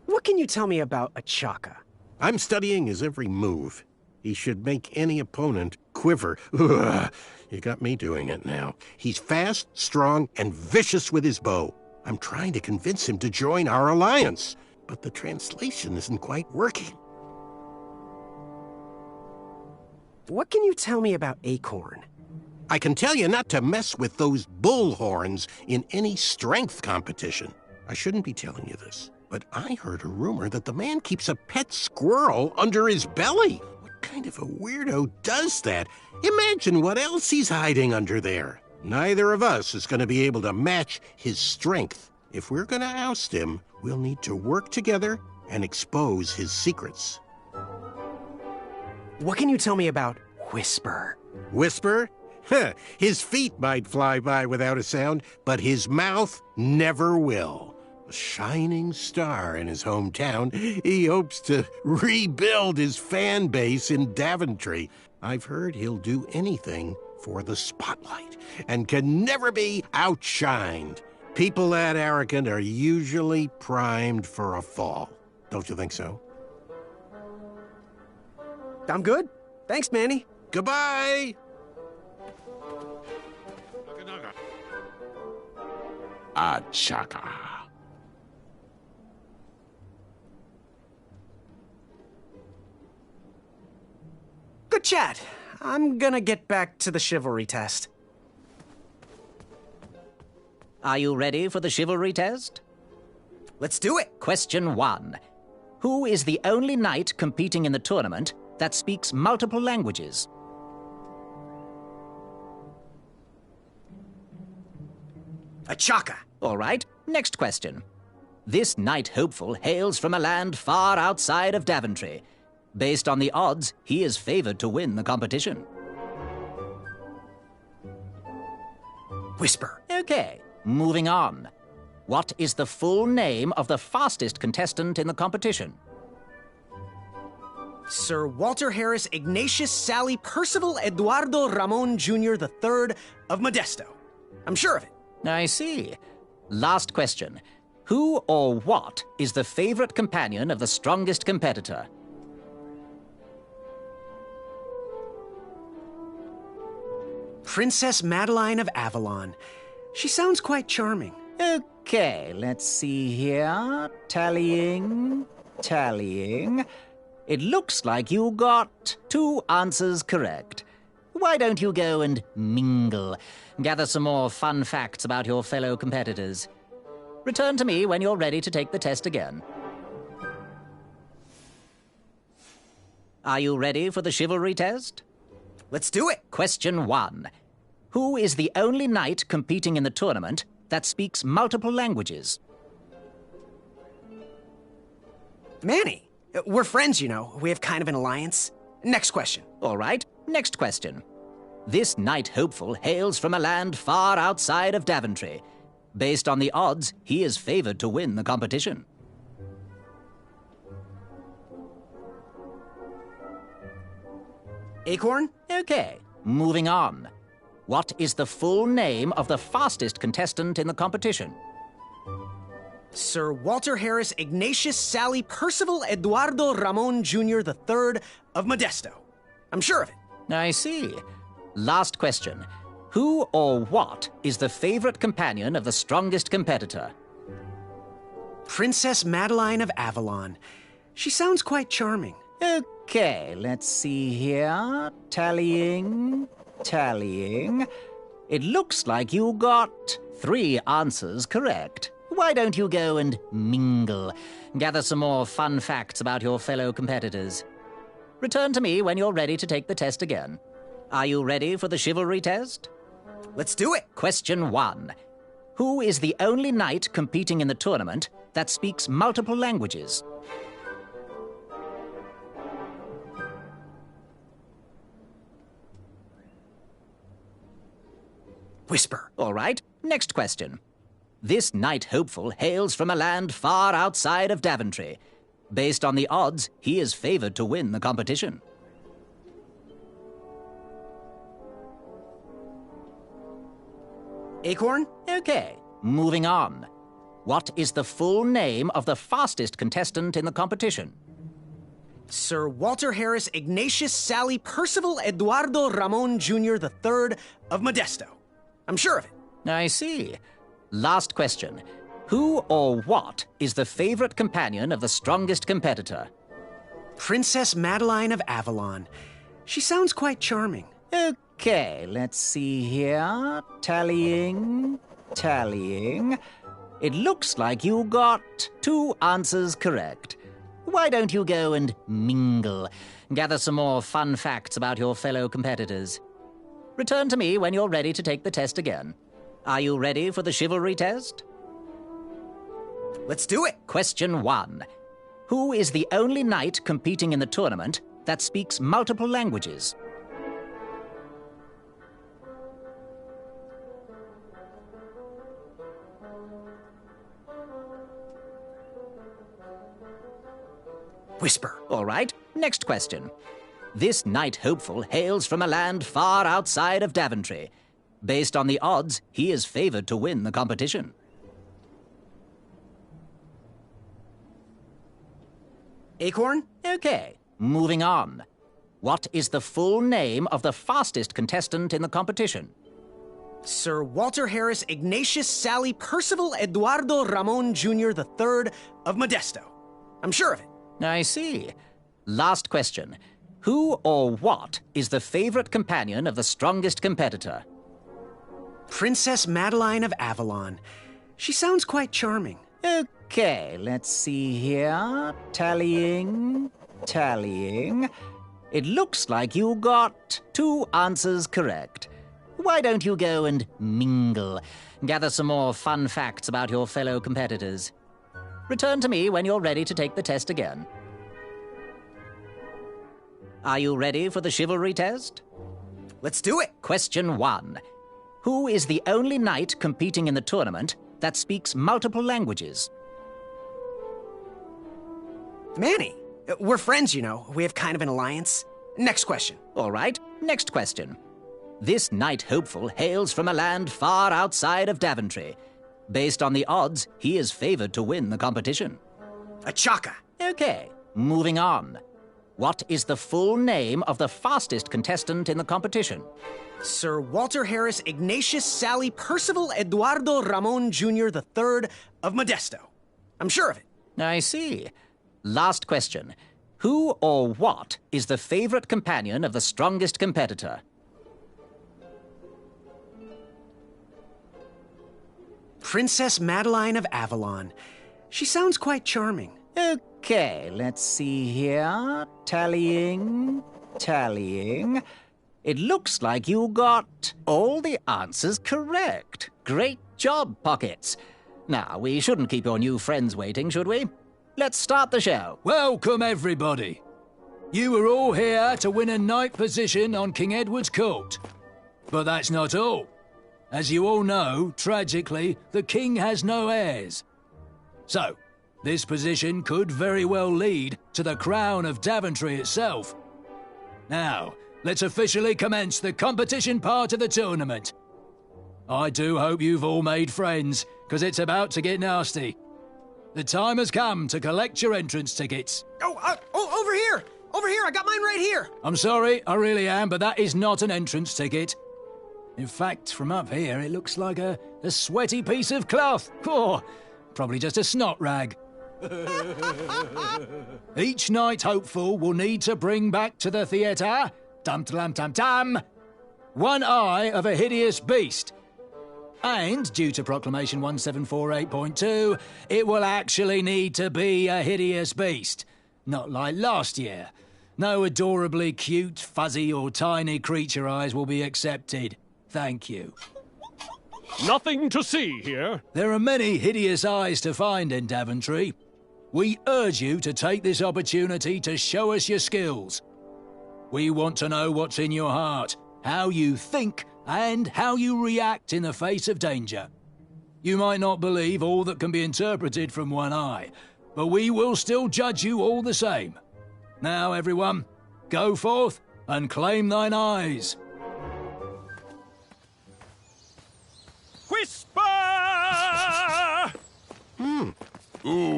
What can you tell me about Achaka? I'm studying his every move. He should make any opponent quiver. Ugh, you got me doing it now. He's fast, strong, and vicious with his bow. I'm trying to convince him to join our alliance, but the translation isn't quite working. What can you tell me about Acorn? I can tell you not to mess with those bull horns in any strength competition. I shouldn't be telling you this, but I heard a rumor that the man keeps a pet squirrel under his belly. What kind of a weirdo does that? Imagine what else he's hiding under there. Neither of us is going to be able to match his strength. If we're going to oust him, we'll need to work together and expose his secrets. What can you tell me about Whisper? Whisper? Huh, his feet might fly by without a sound, but his mouth never will. A shining star in his hometown, he hopes to rebuild his fan base in Daventry. I've heard he'll do anything for the spotlight and can never be outshined. People that arrogant are usually primed for a fall. Don't you think so? I'm good. Thanks, Manny. Goodbye! Achaka. Good chat. I'm gonna get back to the chivalry test. Are you ready for the chivalry test? Let's do it. Question 1. Who is the only knight competing in the tournament that speaks multiple languages? Achaka. All right, next question. This knight hopeful hails from a land far outside of Daventry. Based on the odds, he is favored to win the competition. Whisper. Okay, moving on. What is the full name of the fastest contestant in the competition? Sir Walter Harris Ignatius Sally Percival Eduardo Ramon Jr. the Third of Modesto. I'm sure of it. I see. Last question. Who or what is the favorite companion of the strongest competitor? Princess Madeline of Avalon. She sounds quite charming. Okay, let's see here. Tallying. It looks like you got 2 answers correct. Why don't you go and mingle? Gather some more fun facts about your fellow competitors. Return to me when you're ready to take the test again. Are you ready for the chivalry test? Let's do it. Question 1. Who is the only knight competing in the tournament that speaks multiple languages? Manny, we're friends, you know. We have kind of an alliance. Next question. All right, next question. This knight hopeful hails from a land far outside of Daventry. Based on the odds, he is favored to win the competition. Acorn? Okay, moving on. What is the full name of the fastest contestant in the competition? Sir Walter Harris Ignatius Sally Percival Eduardo Ramon Jr. III of Modesto. I'm sure of it. I see. Last question. Who or what is the favorite companion of the strongest competitor? Princess Madeline of Avalon. She sounds quite charming. Okay, let's see here. Tallying. It looks like you got 3 answers correct. Why don't you go and mingle? Gather some more fun facts about your fellow competitors. Return to me when you're ready to take the test again. Are you ready for the chivalry test? Let's do it. Question 1. Who is the only knight competing in the tournament that speaks multiple languages? Whisper. All right, next question. This knight hopeful hails from a land far outside of Daventry. Based on the odds, he is favored to win the competition. Acorn? Okay, moving on. What is the full name of the fastest contestant in the competition? Sir Walter Harris Ignatius Sally Percival Eduardo Ramon Jr. III of Modesto. I'm sure of it. I see. Last question. Who or what is the favorite companion of the strongest competitor? Princess Madeline of Avalon. She sounds quite charming. Okay, let's see here. Tallying. It looks like you got 2 answers correct. Why don't you go and mingle? Gather some more fun facts about your fellow competitors. Return to me when you're ready to take the test again. Are you ready for the chivalry test? Let's do it. Question 1. Who is the only knight competing in the tournament that speaks multiple languages? Whisper. All right, next question. This knight hopeful hails from a land far outside of Daventry. Based on the odds, he is favored to win the competition. Acorn? Okay, moving on. What is the full name of the fastest contestant in the competition? Sir Walter Harris Ignatius Sally Percival Eduardo Ramon Jr. III of Modesto. I'm sure of it. I see. Last question. Who or what is the favorite companion of the strongest competitor? Princess Madeline of Avalon. She sounds quite charming. Okay, let's see here. Tallying. It looks like you got 2 answers correct. Why don't you go and mingle? Gather some more fun facts about your fellow competitors. Return to me when you're ready to take the test again. Are you ready for the chivalry test? Let's do it. Question 1. Who is the only knight competing in the tournament that speaks multiple languages? Manny, we're friends, you know. We have kind of an alliance. Next question. All right, next question. This knight hopeful hails from a land far outside of Daventry. Based on the odds, he is favored to win the competition. Achaka. Okay, moving on. What is the full name of the fastest contestant in the competition? Sir Walter Harris Ignatius Sally Percival Eduardo Ramon Jr. III of Modesto. I'm sure of it. I see. Last question. Who or what is the favorite companion of the strongest competitor? Princess Madeline of Avalon. She sounds quite charming. Okay, let's see here. Tallying. It looks like you got all the answers correct. Great job, Pockets. Now, we shouldn't keep your new friends waiting, should we? Let's start the show. Welcome, everybody. You are all here to win a knight position on King Edward's court. But that's not all. As you all know, tragically, the king has no heirs. So, this position could very well lead to the crown of Daventry itself. Now, let's officially commence the competition part of the tournament. I do hope you've all made friends, because it's about to get nasty. The time has come to collect your entrance tickets. Over here! Over here, I got mine right here! I'm sorry, I really am, but that is not an entrance ticket. In fact, from up here, it looks like a sweaty piece of cloth. Oh, probably just a snot rag. Each knight hopeful will need to bring back to the theatre, dum-dum-dum-dum, one eye of a hideous beast. And, due to Proclamation 1748.2, it will actually need to be a hideous beast. Not like last year. No adorably cute, fuzzy or tiny creature eyes will be accepted. Thank you. Nothing to see here. There are many hideous eyes to find in Daventry. We urge you to take this opportunity to show us your skills. We want to know what's in your heart, how you think, and how you react in the face of danger. You might not believe all that can be interpreted from one eye, but we will still judge you all the same. Now, everyone, go forth and claim thine eyes. Whisper! Ooh.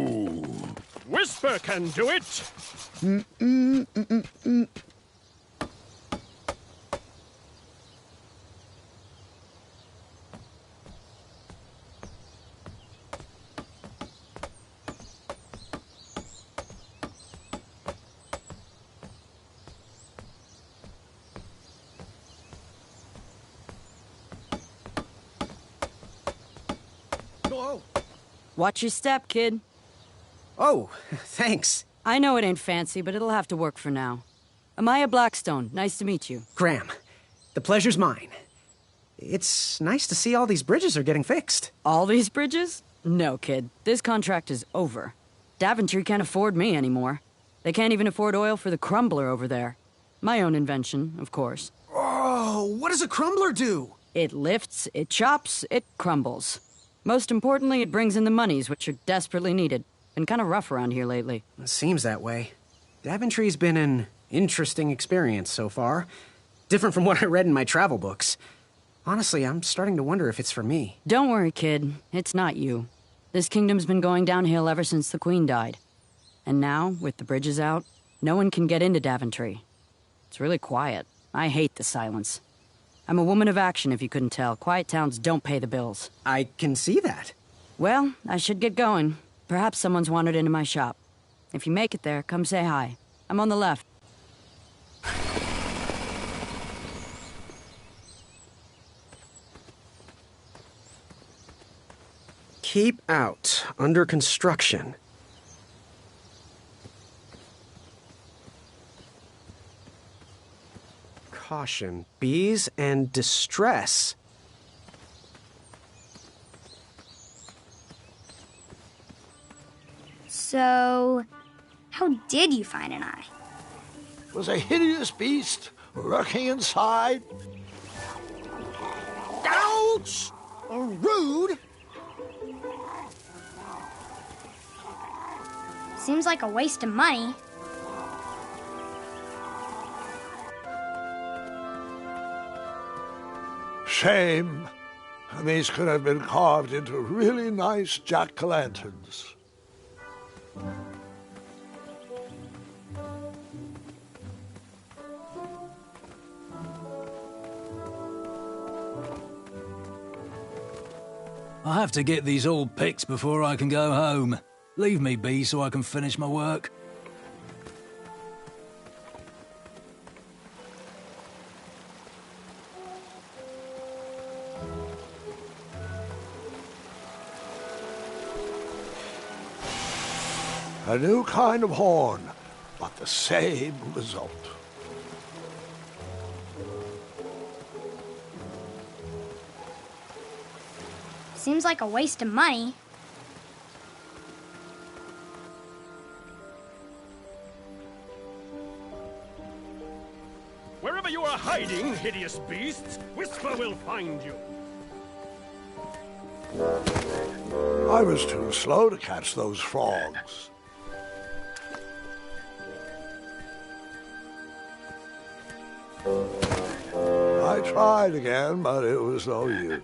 Whisper can do it. Watch your step, kid. Oh, thanks. I know it ain't fancy, but it'll have to work for now. Amaya Blackstone, nice to meet you. Graham, the pleasure's mine. It's nice to see all these bridges are getting fixed. All these bridges? No, kid. This contract is over. Daventry can't afford me anymore. They can't even afford oil for the crumbler over there. My own invention, of course. Oh, what does a crumbler do? It lifts, it chops, it crumbles. Most importantly, it brings in the monies, which are desperately needed. Been kind of rough around here lately. It seems that way. Daventry's been an interesting experience so far. Different from what I read in my travel books. Honestly, I'm starting to wonder if it's for me. Don't worry, kid. It's not you. This kingdom's been going downhill ever since the Queen died. And now, with the bridges out, no one can get into Daventry. It's really quiet. I hate the silence. I'm a woman of action, if you couldn't tell. Quiet towns don't pay the bills. I can see that. Well, I should get going. Perhaps someone's wandered into my shop. If you make it there, come say hi. I'm on the left. Keep out. Under construction. Caution. Bees and distress. So, how did you find an eye? Was a hideous beast lurking inside? Ouch! Rude! Seems like a waste of money. Shame. These could have been carved into really nice jack-o'-lanterns. I have to get these all picked before I can go home. Leave me be so I can finish my work. A new kind of horn, but the same result. Seems like a waste of money. Wherever you are hiding, hideous beasts, Whisper will find you. I was too slow to catch those frogs. I tried again, but it was no use.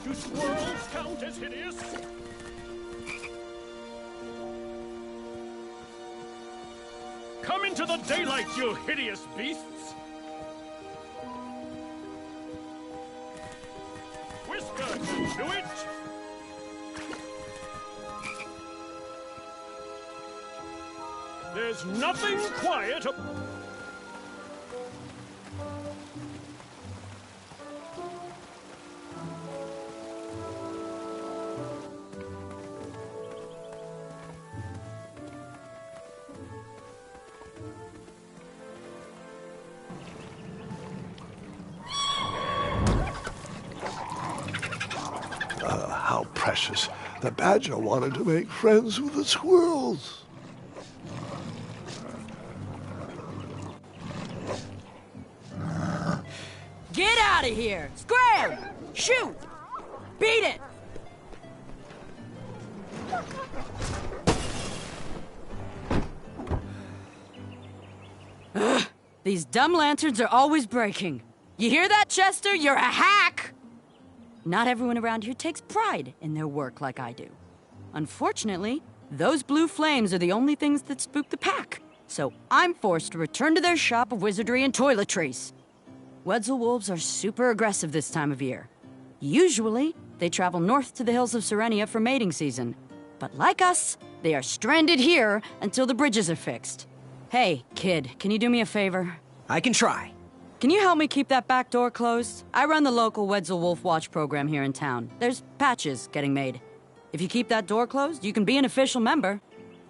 Do squirrels count as hideous? Come into the daylight, you hideous beasts! Whisper can do it! There's nothing quiet up... How precious. The badger wanted to make friends with the squirrels. Get out of here! Scram! Shoot! Beat it! Ugh, these dumb lanterns are always breaking. You hear that, Chester? You're a hack! Not everyone around here takes pride in their work like I do. Unfortunately, those blue flames are the only things that spook the pack, so I'm forced to return to their shop of wizardry and toiletries. Wetzel wolves are super aggressive this time of year. Usually, they travel north to the hills of Serenia for mating season. But like us, they are stranded here until the bridges are fixed. Hey, kid, can you do me a favor? I can try. Can you help me keep that back door closed? I run the local Wetzel Wolf Watch program here in town. There's patches getting made. If you keep that door closed, you can be an official member.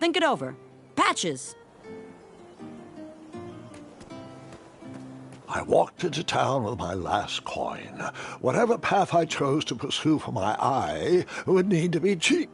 Think it over. Patches! I walked into town with my last coin. Whatever path I chose to pursue for my eye would need to be cheap.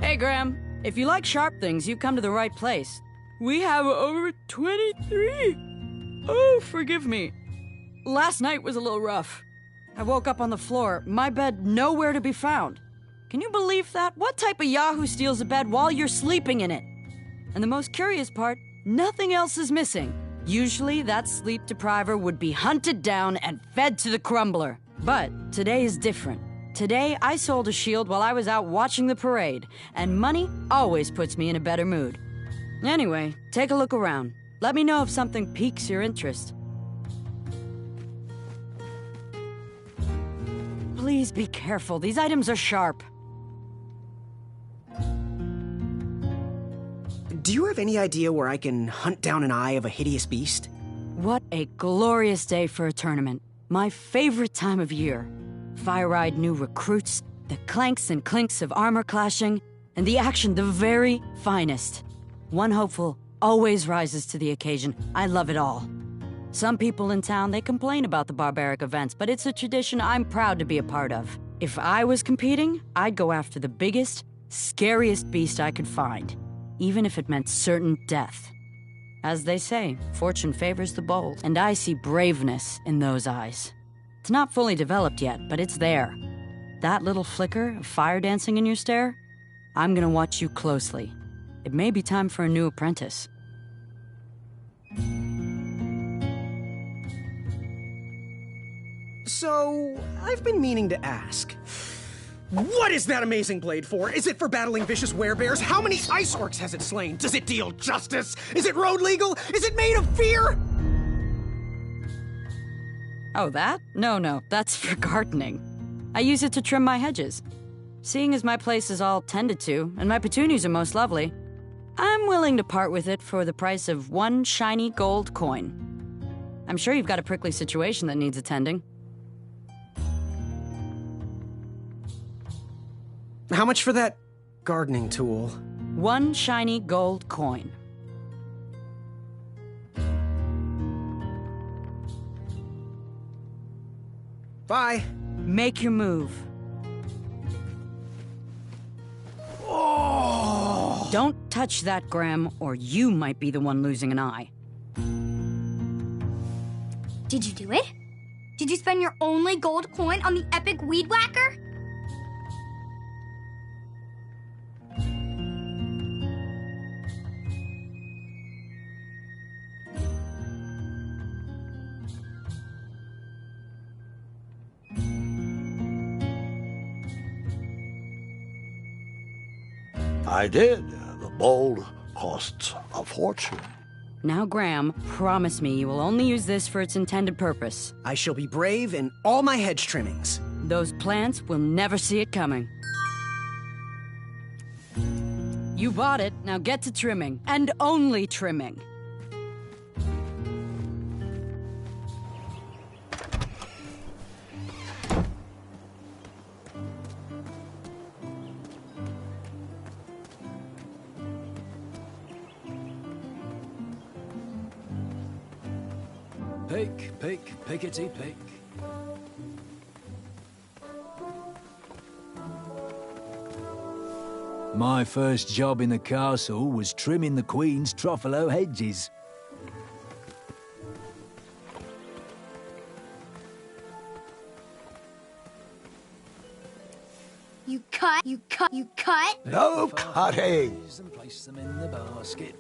Hey, Graham. If you like sharp things, you've come to the right place. We have over 23. Oh, forgive me. Last night was a little rough. I woke up on the floor, my bed nowhere to be found. Can you believe that? What type of yahoo steals a bed while you're sleeping in it? And the most curious part, nothing else is missing. Usually that sleep depriver would be hunted down and fed to the crumbler. But today is different. Today, I sold a shield while I was out watching the parade, and money always puts me in a better mood. Anyway, take a look around. Let me know if something piques your interest. Please be careful. These items are sharp. Do you have any idea where I can hunt down an eye of a hideous beast? What a glorious day for a tournament. My favorite time of year. Fire-eyed new recruits, the clanks and clinks of armor clashing, and the action the very finest. One hopeful always rises to the occasion. I love it all. Some people in town, they complain about the barbaric events, but it's a tradition I'm proud to be a part of. If I was competing, I'd go after the biggest, scariest beast I could find, even if it meant certain death. As they say, fortune favors the bold, and I see braveness in those eyes. It's not fully developed yet, but it's there. That little flicker of fire dancing in your stare? I'm gonna watch you closely. It may be time for a new apprentice. So, I've been meaning to ask. What is that amazing blade for? Is it for battling vicious werebears? How many ice orcs has it slain? Does it deal justice? Is it road legal? Is it made of fear? Oh, that? No, that's for gardening. I use it to trim my hedges. Seeing as my place is all tended to, and my petunias are most lovely, I'm willing to part with it for the price of one shiny gold coin. I'm sure you've got a prickly situation that needs attending. How much for that gardening tool? 1 shiny gold coin. Bye. Make your move. Oh! Don't touch that, Graham, or you might be the one losing an eye. Did you do it? Did you spend your only gold coin on the epic weed whacker? I did. The bowl costs a fortune. Now, Graham, promise me you will only use this for its intended purpose. I shall be brave in all my hedge trimmings. Those plants will never see it coming. You bought it, now get to trimming. And only trimming. Pick, pick, pickety pick. My first job in the castle was trimming the Queen's truffalo hedges. You cut, you cut, you cut? No cutting! And place them in the basket.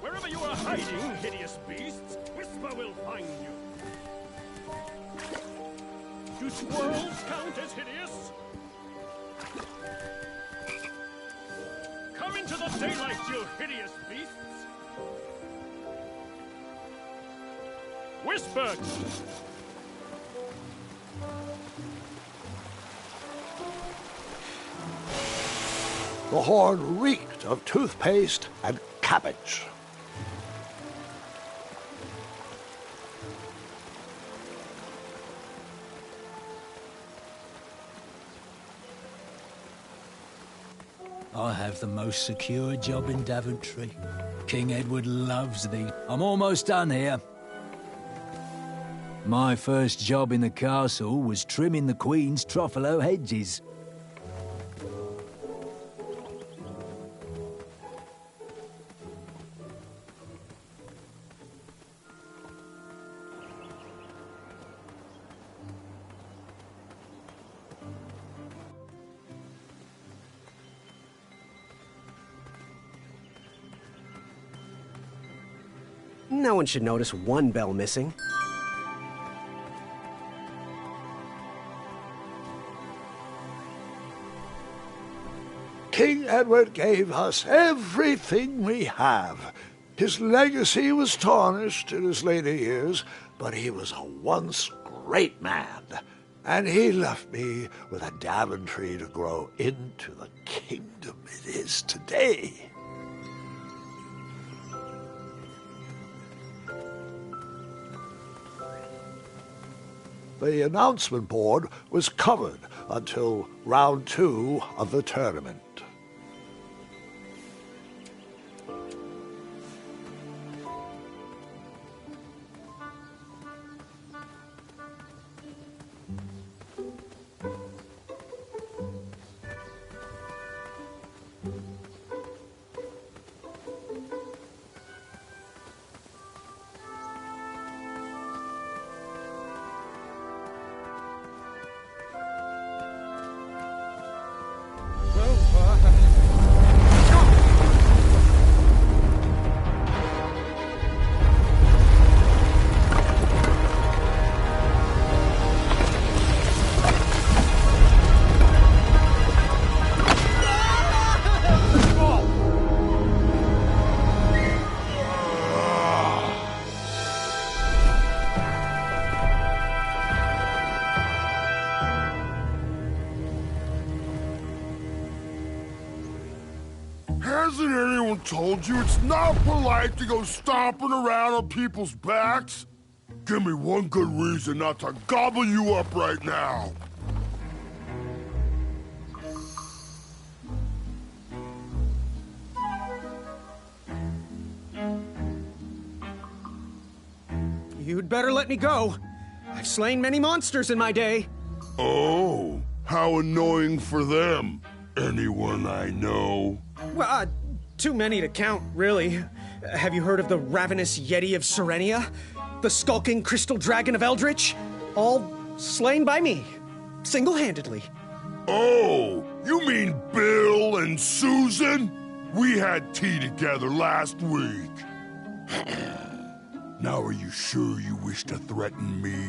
Wherever you are hiding, hideous beasts, Whisper will find you. Do squirrels count as hideous? Come into the daylight, you hideous beasts! Whisper! The horn reeked of toothpaste and cabbage. I have the most secure job in Daventry. King Edward loves thee. I'm almost done here. My first job in the castle was trimming the Queen's truffalo hedges. No one should notice one bell missing. King Edward gave us everything we have. His legacy was tarnished in his later years, but he was a once great man, and he left me with a Daventry to grow into the kingdom it is today. The announcement board was covered until round 2 of the tournament. So far, Hasn't anyone told you it's not polite to go stomping around on people's backs? Give me one good reason not to gobble you up right now. You'd better let me go. I've slain many monsters in my day. Oh, how annoying for them. Anyone I know? Well, too many to count, really. Have you heard of the ravenous Yeti of Serenia? The skulking crystal dragon of Eldritch? All slain by me, single-handedly. Oh, you mean Bill and Susan? We had tea together last week. Now are you sure you wish to threaten me?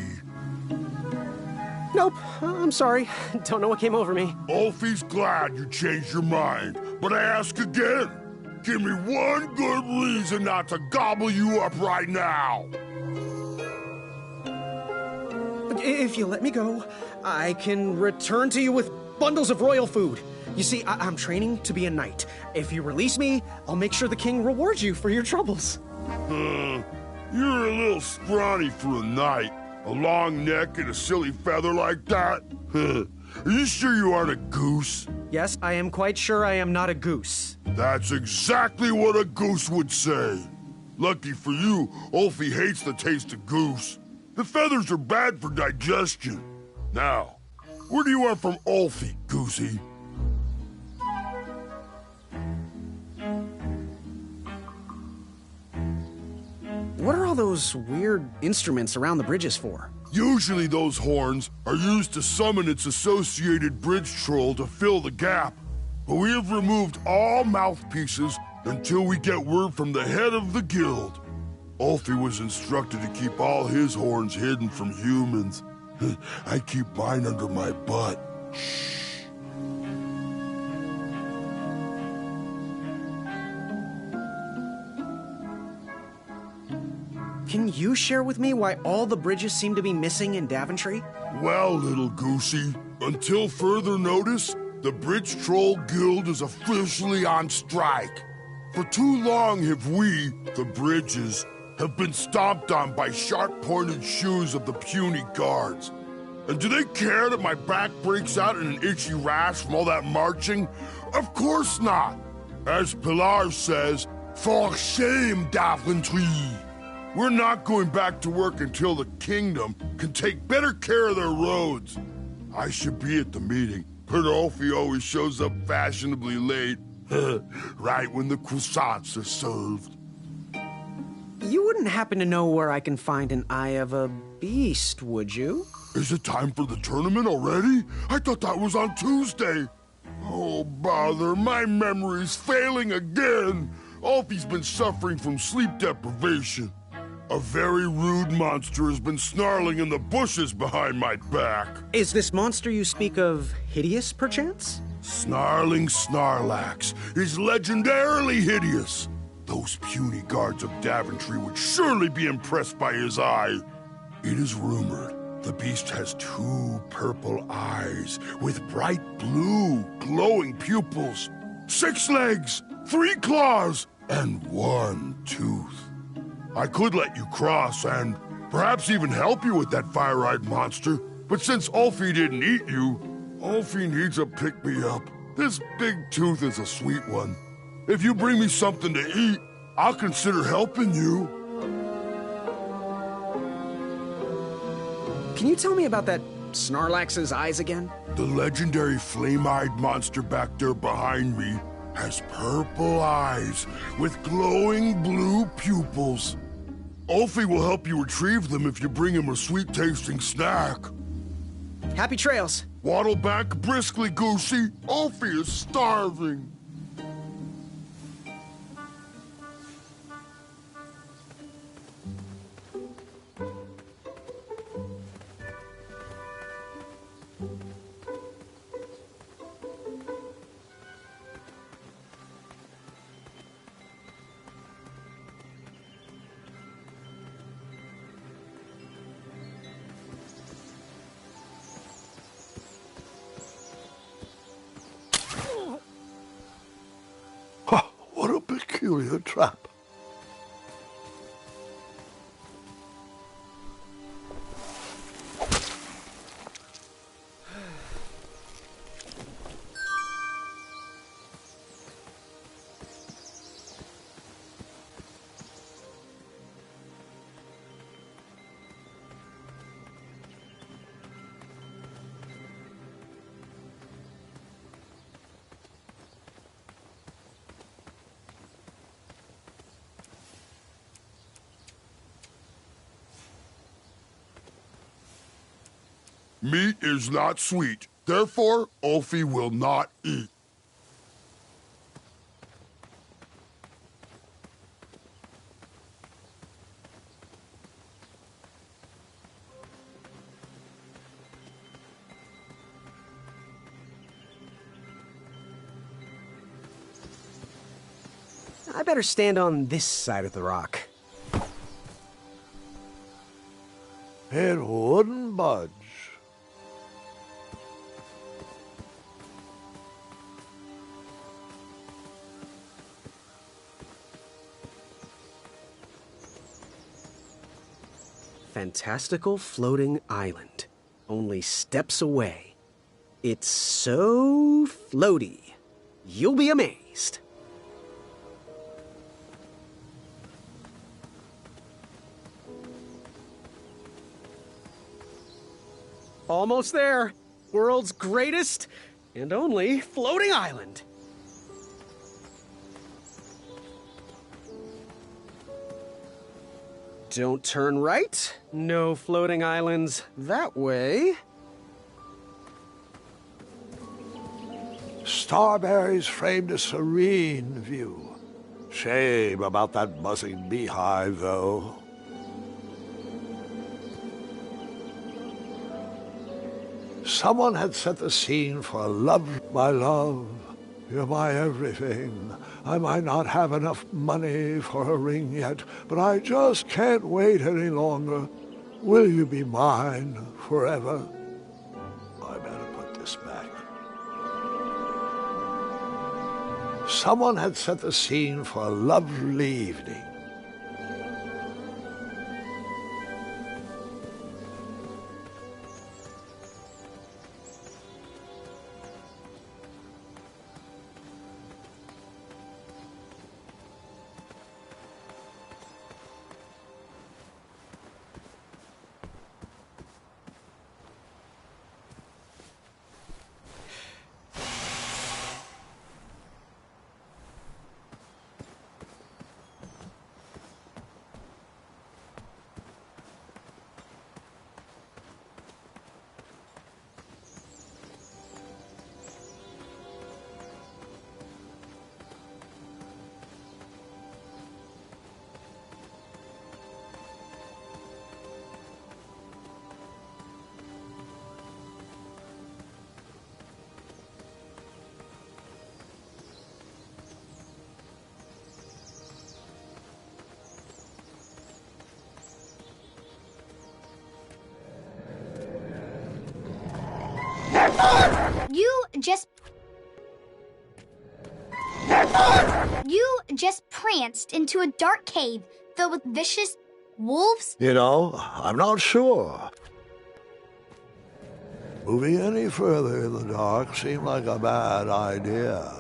Nope, I'm sorry. Don't know what came over me. Ulfie's glad you changed your mind, but I ask again. Give me one good reason not to gobble you up right now. If you let me go, I can return to you with bundles of royal food. You see, I'm training to be a knight. If you release me, I'll make sure the king rewards you for your troubles. You're a little scrawny for a knight. A long neck and a silly feather like that? Are you sure you aren't a goose? Yes, I am quite sure I am not a goose. That's exactly what a goose would say. Lucky for you, Ulfie hates the taste of goose. The feathers are bad for digestion. Now, where do you want from Ulfie, Goosey? What are all those weird instruments around the bridges for? Usually those horns are used to summon its associated bridge troll to fill the gap. But we have removed all mouthpieces until we get word from the head of the guild. Ulfie was instructed to keep all his horns hidden from humans. I keep mine under my butt. Shh. Can you share with me why all the bridges seem to be missing in Daventry? Well, little Goosey, until further notice, the Bridge Troll Guild is officially on strike. For too long have we, the Bridges, have been stomped on by sharp-pointed shoes of the puny guards. And do they care that my back breaks out in an itchy rash from all that marching? Of course not. As Pilar says, for shame, Daventry. We're not going back to work until the kingdom can take better care of their roads. I should be at the meeting, but Ulfie always shows up fashionably late, right when the croissants are served. You wouldn't happen to know where I can find an Eye of a Beast, would you? Is it time for the tournament already? I thought that was on Tuesday. Oh, bother, my memory's failing again. Ulfie's been suffering from sleep deprivation. A very rude monster has been snarling in the bushes behind my back. Is this monster you speak of hideous, perchance? Snarling Snarlax is legendarily hideous. Those puny guards of Daventry would surely be impressed by his eye. It is rumored the beast has 2 purple eyes with bright blue, glowing pupils, 6 legs, 3 claws, and 1 tooth. I could let you cross and perhaps even help you with that fire-eyed monster, but since Ulfie didn't eat you, Ulfie needs a pick-me-up. This big tooth is a sweet one. If you bring me something to eat, I'll consider helping you. Can you tell me about that Snarlax's eyes again? The legendary flame-eyed monster back there behind me has purple eyes with glowing blue pupils. Ulfie will help you retrieve them if you bring him a sweet-tasting snack. Happy trails. Waddle back briskly, Goosey. Ulfie is starving. peculiar trap. Meat is not sweet. Therefore, Ulfie will not eat. I better stand on this side of the rock. It wouldn't budge. Fantastical floating island. Only steps away. It's so floaty. You'll be amazed. Almost there. World's greatest and only floating island. Don't turn right. No floating islands that way. Starberries framed a serene view. Shame about that buzzing beehive, though. Someone had set the scene for love, my love. You're my everything. I might not have enough money for a ring yet, but I just can't wait any longer. Will you be mine forever? I better put this back. Someone had set the scene for a lovely evening. You just pranced into a dark cave filled with vicious wolves? You know, I'm not sure. Moving any further in the dark seemed like a bad idea.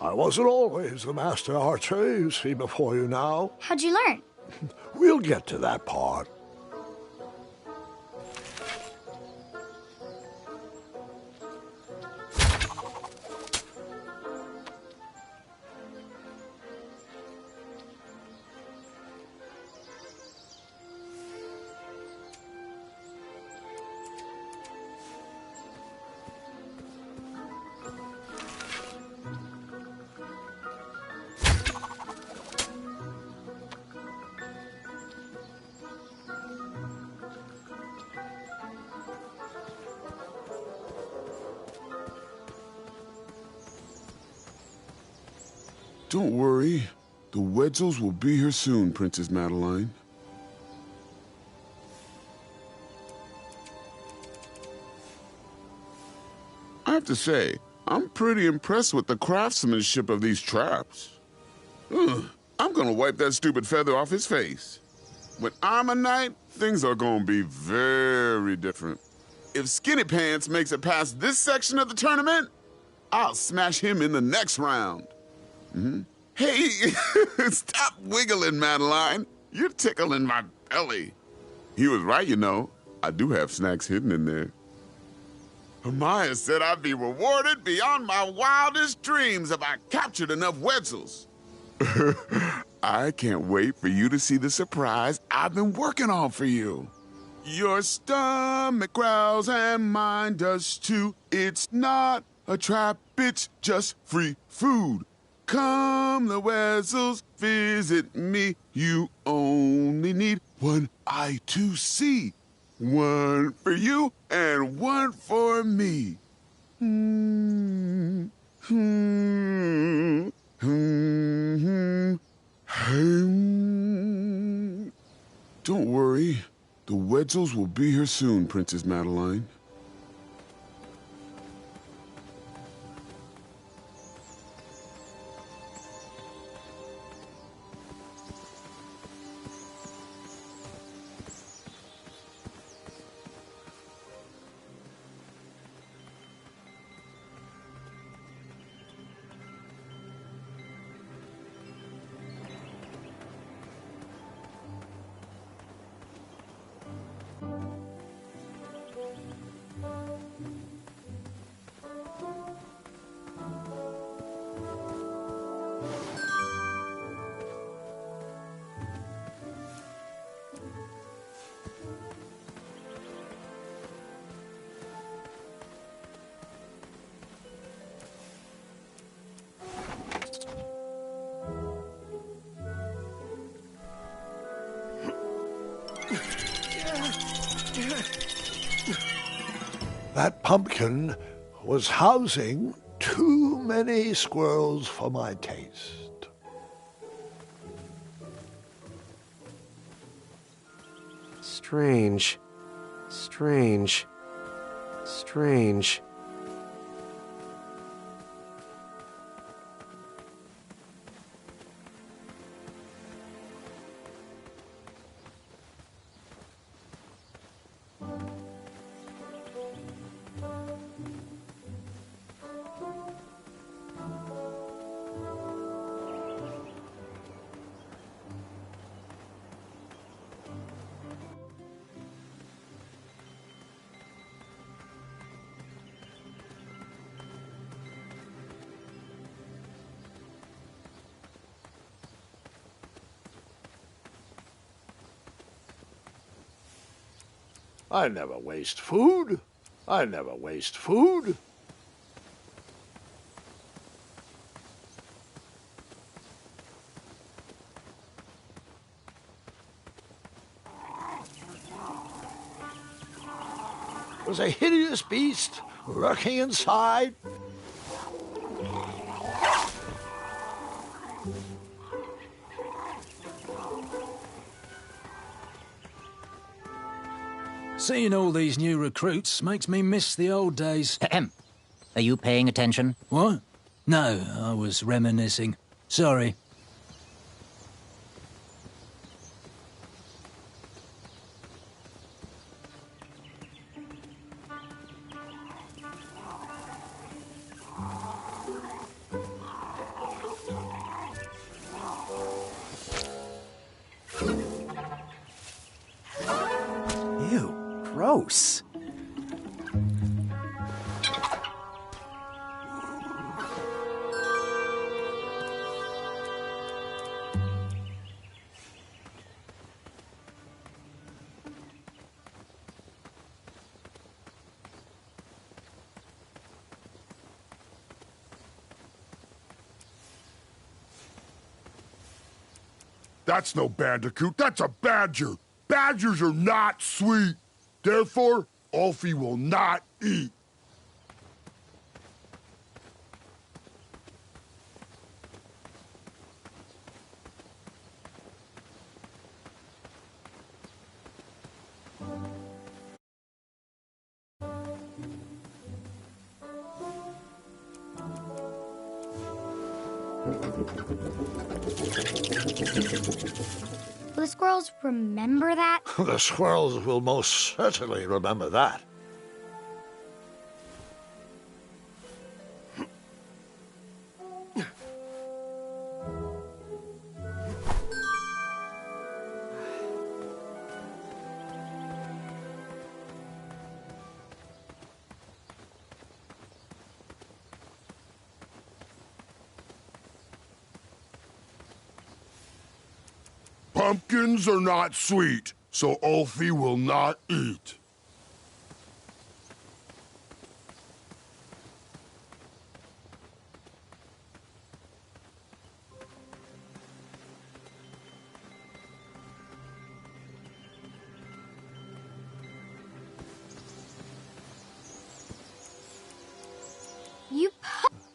I wasn't always the master archer you see before you now. How'd you learn? We'll get to that part. Don't worry. The Wedzels will be here soon, Princess Madeline. I have to say, I'm pretty impressed with the craftsmanship of these traps. Ugh, I'm gonna wipe that stupid feather off his face. When I'm a knight, things are gonna be very different. If Skinny Pants makes it past this section of the tournament, I'll smash him in the next round. Hey, stop wiggling, Madeline. You're tickling my belly. He was right, you know. I do have snacks hidden in there. Maya said I'd be rewarded beyond my wildest dreams if I captured enough Wedzels. I can't wait for you to see the surprise I've been working on for you. Your stomach growls and mine does too. It's not a trap, it's just free food. Come, the Wedzels, visit me. You only need one eye to see. One for you and one for me. Don't worry. The Wedzels will be here soon, Princess Madeline. That pumpkin was housing too many squirrels for my taste. Strange. Strange. Strange. I never waste food. I never waste food. It was a hideous beast lurking inside. Seeing all these new recruits makes me miss the old days. Ahem. Are you paying attention? What? No, I was reminiscing. Sorry. Ew, gross. That's no bandicoot, that's a badger. Badgers are not sweet. Therefore, Alfie will not eat. Will the squirrels remember that? The squirrels will most certainly remember that. Pumpkins are not sweet, so Ulfie will not eat.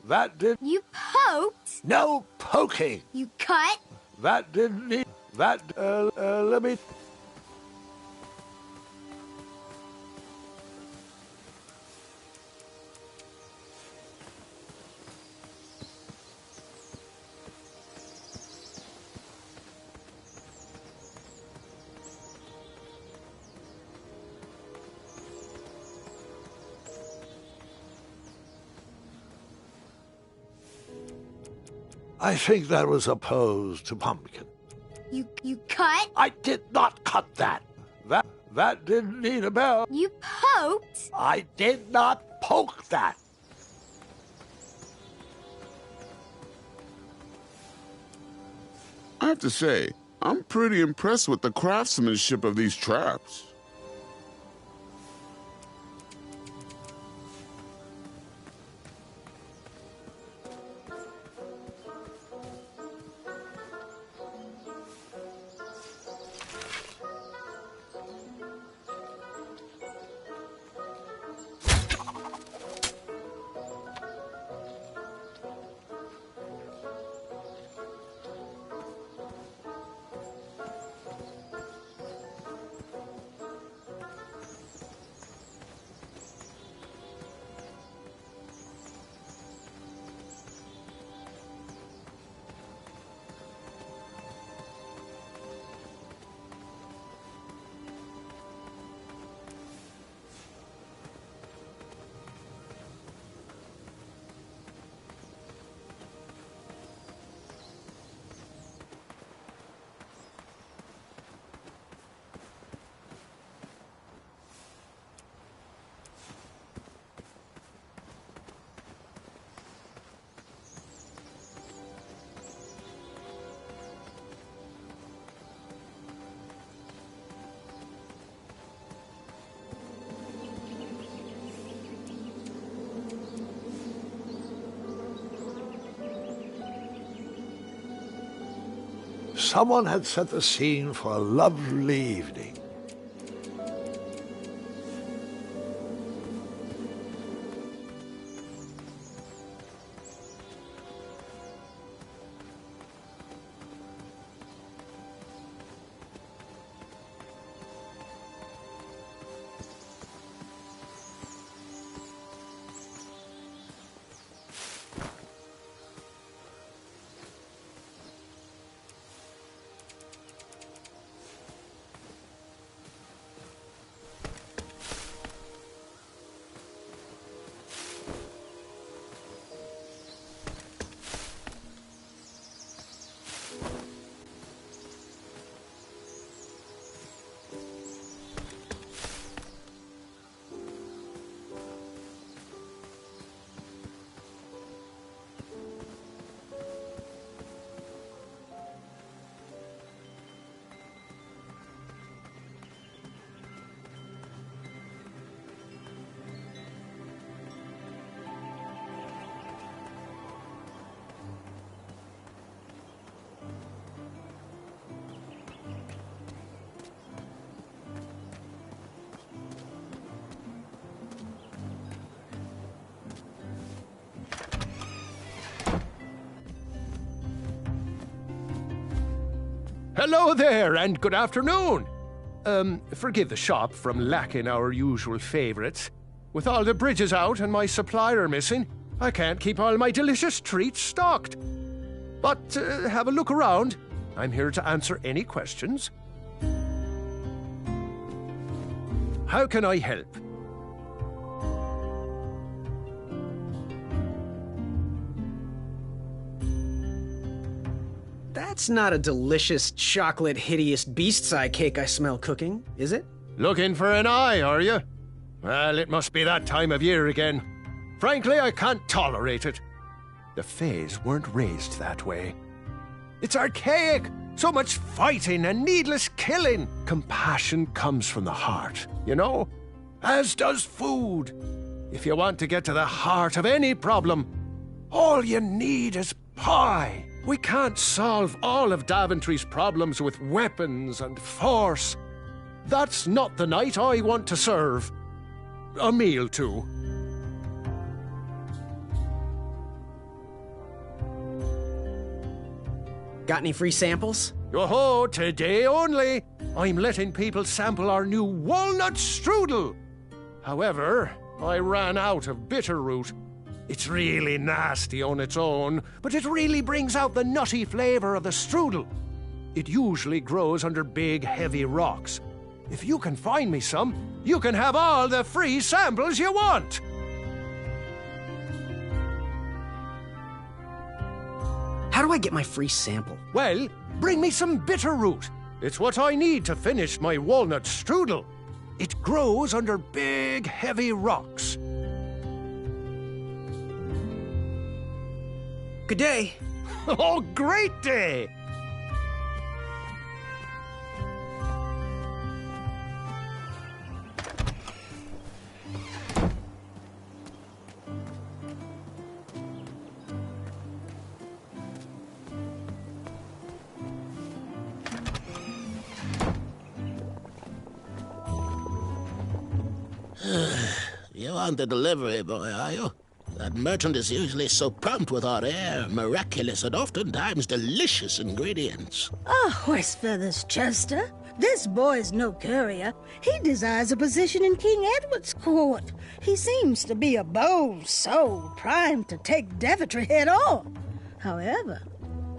That did... You poked? No poking! You cut? That didn't need... That, let me... I think that was opposed to pumpkin. You cut? I did not cut that. That didn't need a bell. You poked? I did not poke that. I have to say, I'm pretty impressed with the craftsmanship of these traps. Someone had set the scene for a lovely evening. Hello there, and good afternoon. Forgive the shop from lacking our usual favorites. With all the bridges out and my supplier missing, I can't keep all my delicious treats stocked. But have a look around. I'm here to answer any questions. How can I help? That's not a delicious chocolate hideous beast's eye cake I smell cooking, is it? Looking for an eye, are you? Well, it must be that time of year again. Frankly, I can't tolerate it. The Fays weren't raised that way. It's archaic. So much fighting and needless killing. Compassion comes from the heart, you know? As does food. If you want to get to the heart of any problem, all you need is pie. We can't solve all of Daventry's problems with weapons and force. That's not the knight I want to serve a meal to. Got any free samples? Oh, today only. I'm letting people sample our new walnut strudel. However, I ran out of bitterroot. It's really nasty on its own, but it really brings out the nutty flavor of the strudel. It usually grows under big, heavy rocks. If you can find me some, you can have all the free samples you want. How do I get my free sample? Well, bring me some bitterroot. It's what I need to finish my walnut strudel. It grows under big, heavy rocks. Good day. Oh, great day! You aren't the delivery boy, are you? That merchant is usually so prompt with our rare, miraculous, and oftentimes delicious ingredients. Horse feathers, Chester. This boy's no courier. He desires a position in King Edward's court. He seems to be a bold soul, primed to take Daventry head on. However,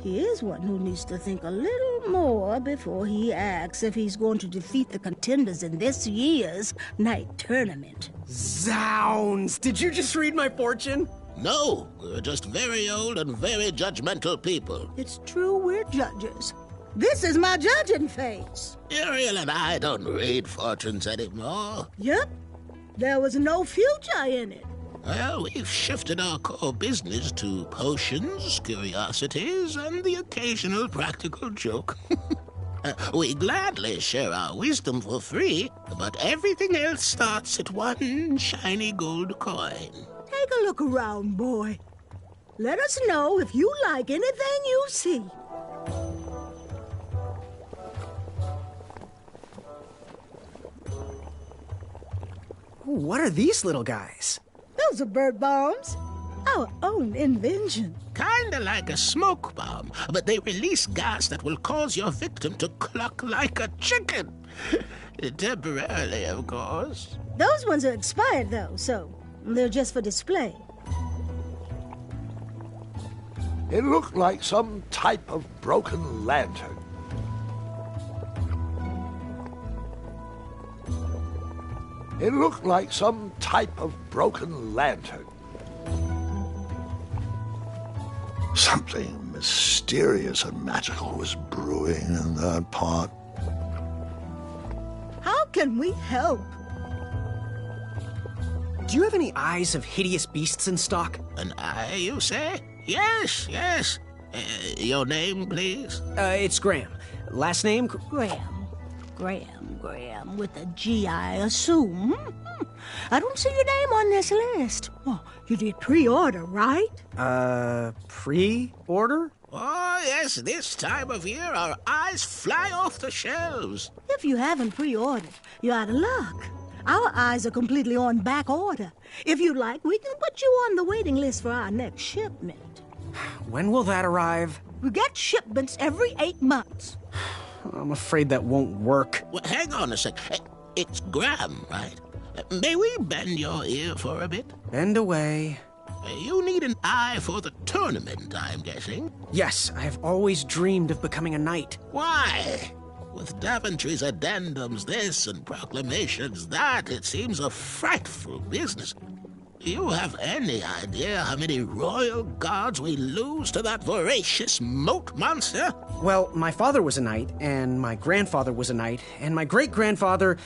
he is one who needs to think a little more before he acts if he's going to defeat the contenders in this year's night tournament. Zounds! Did you just read my fortune? No, we're just very old and very judgmental people. It's true we're judges. This is my judging face. Ariel and I don't read fortunes anymore. Yep. There was no future in it. Well, we've shifted our core business to potions, curiosities, and the occasional practical joke. We gladly share our wisdom for free, but everything else starts at one shiny gold coin. Take a look around, boy. Let us know if you like anything you see. What are these little guys? Those are bird bombs. Our own invention. Kinda like a smoke bomb, but they release gas that will cause your victim to cluck like a chicken. Temporarily, of course. Those ones are expired, though, so they're just for display. It looked like some type of broken lantern. It looked like some type of broken lantern. Something mysterious and magical was brewing in that pot. How can we help? Do you have any eyes of hideous beasts in stock? An eye, you say? Yes, yes. Your name, please? It's Graham. Last name? Graham, with a G, I assume. I don't see your name on this list. Well, you did pre-order, right? Pre-order? Oh, yes, this time of year our eyes fly off the shelves. If you haven't pre-ordered, you're out of luck. Our eyes are completely on back order. If you'd like, we can put you on the waiting list for our next shipment. When will that arrive? We get shipments every 8 months. I'm afraid that won't work. Well, hang on a sec. It's Graham, right? May we bend your ear for a bit? Bend away. You need an eye for the tournament, I'm guessing. Yes, I have always dreamed of becoming a knight. Why? With Daventry's addendums this and proclamations that, it seems a frightful business. Do you have any idea how many royal guards we lose to that voracious moat monster? Well, my father was a knight, and my grandfather was a knight, and my great-grandfather,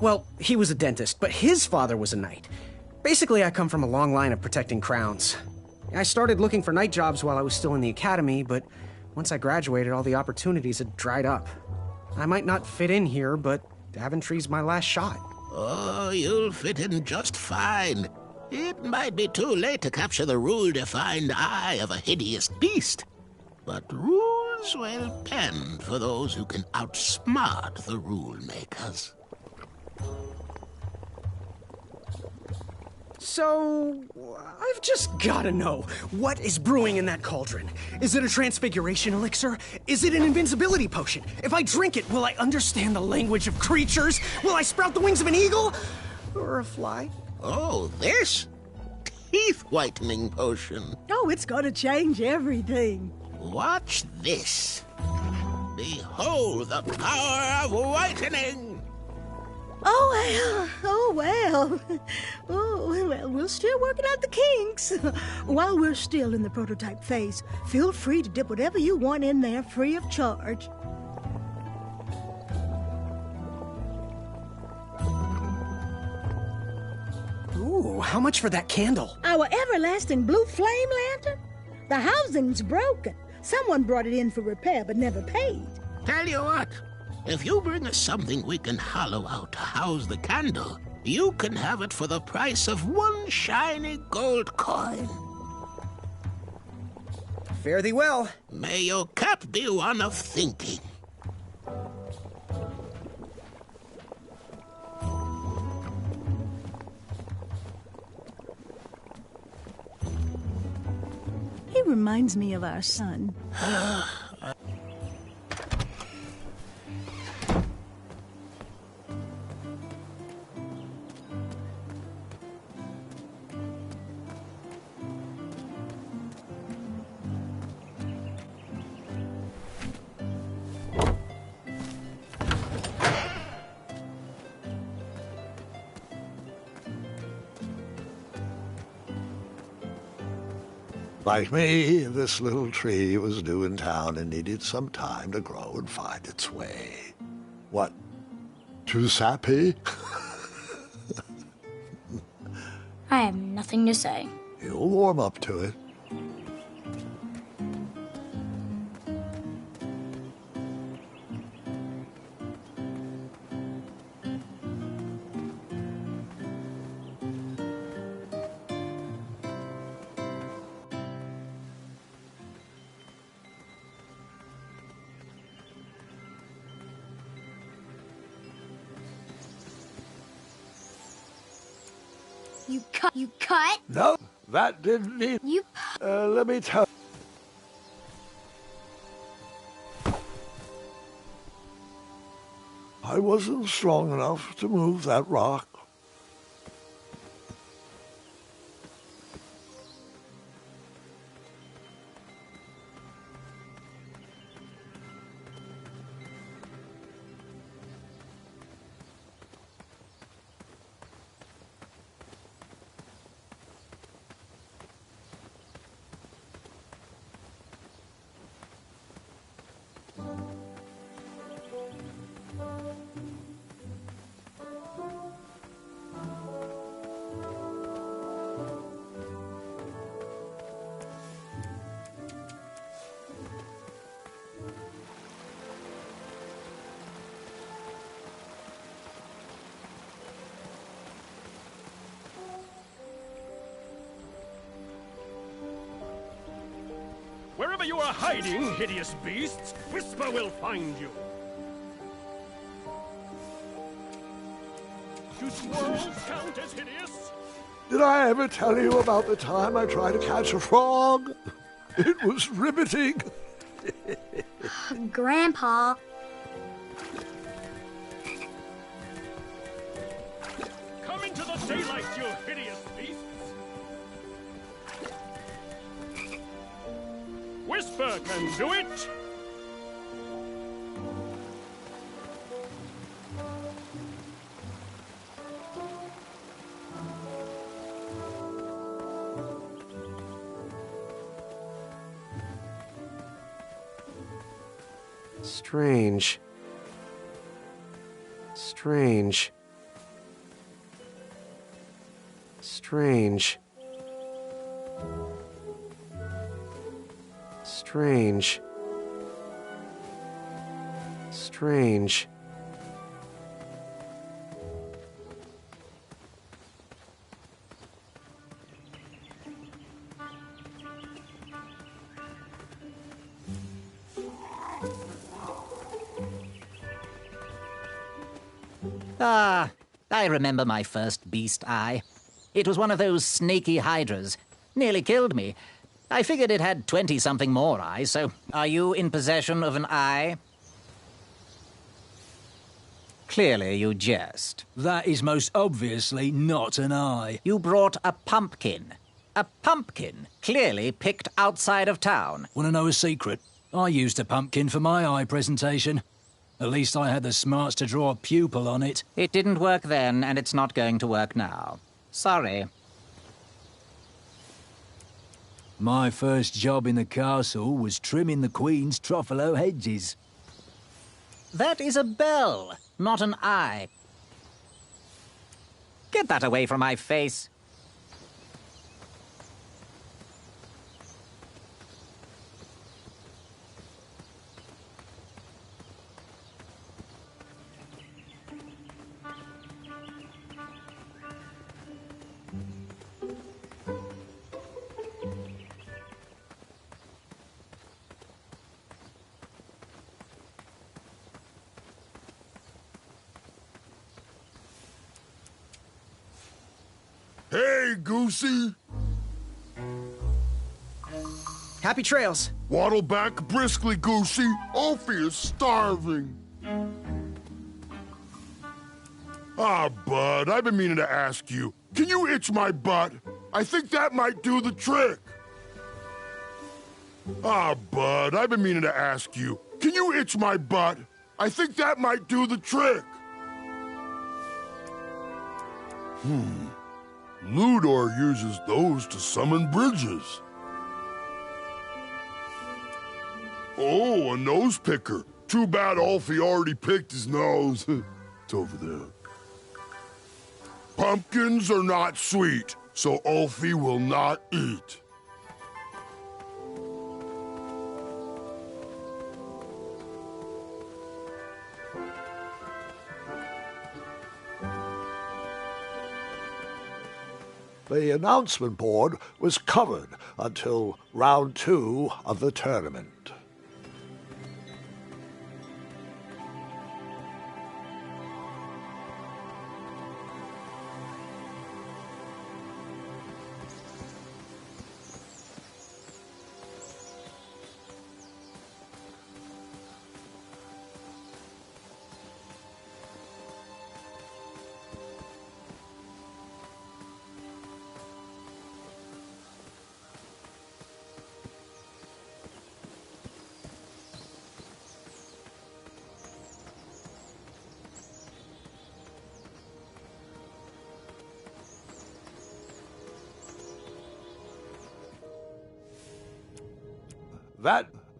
well, he was a dentist, but his father was a knight. Basically, I come from a long line of protecting crowns. I started looking for knight jobs while I was still in the academy, but once I graduated, all the opportunities had dried up. I might not fit in here, but Daventry's my last shot. Oh, you'll fit in just fine. It might be too late to capture the rule-defined eye of a hideous beast, but rules will bend for those who can outsmart the rule-makers. So, I've just gotta know, what is brewing in that cauldron? Is it a transfiguration elixir? Is it an invincibility potion? If I drink it, will I understand the language of creatures? Will I sprout the wings of an eagle? Or a fly? Oh, this? Teeth-whitening potion. Oh, it's gonna change everything. Watch this. Behold the power of whitening! Oh, well. Oh, well, we're still working out the kinks. While we're still in the prototype phase, feel free to dip whatever you want in there free of charge. Ooh, how much for that candle? Our everlasting blue flame lantern? The housing's broken. Someone brought it in for repair but never paid. Tell you what, if you bring us something we can hollow out to house the candle, you can have it for the price of one shiny gold coin. Fare thee well. May your cap be one of thinking. He reminds me of our son. Like me, this little tree was new in town and needed some time to grow and find its way. What? Too sappy? I have nothing to say. You'll warm up to it. You cut? No, that didn't need... You... let me tell... I wasn't strong enough to move that rock. Wherever you are hiding, hideous beasts, Whisper will find you. Do swirls count as hideous? Did I ever tell you about the time I tried to catch a frog? It was riveting. Grandpa. Come into the daylight, you hideous beasts! Whisper can do it! Strange. Strange. Strange. Strange. Strange. Ah, I remember my first beast eye. It was one of those snaky hydras. Nearly killed me. I figured it had 20-something more eyes, so are you in possession of an eye? Clearly you jest. That is most obviously not an eye. You brought a pumpkin. A pumpkin, clearly picked outside of town. Want to know a secret? I used a pumpkin for my eye presentation. At least I had the smarts to draw a pupil on it. It didn't work then, and it's not going to work now. Sorry. My first job in the castle was trimming the Queen's truffalo hedges. That is a bell, not an eye. Get that away from my face. Hey, Goosey! Happy trails. Waddle back briskly, Goosey. Ophi is starving. Ah, Bud, I've been meaning to ask you. Can you itch my butt? I think that might do the trick. Ah, Bud, I've been meaning to ask you. Can you itch my butt? I think that might do the trick. Ludor uses those to summon bridges. Oh, a nose picker. Too bad Alfie already picked his nose. It's over there. Pumpkins are not sweet, so Alfie will not eat. The announcement board was covered until round 2 of the tournament.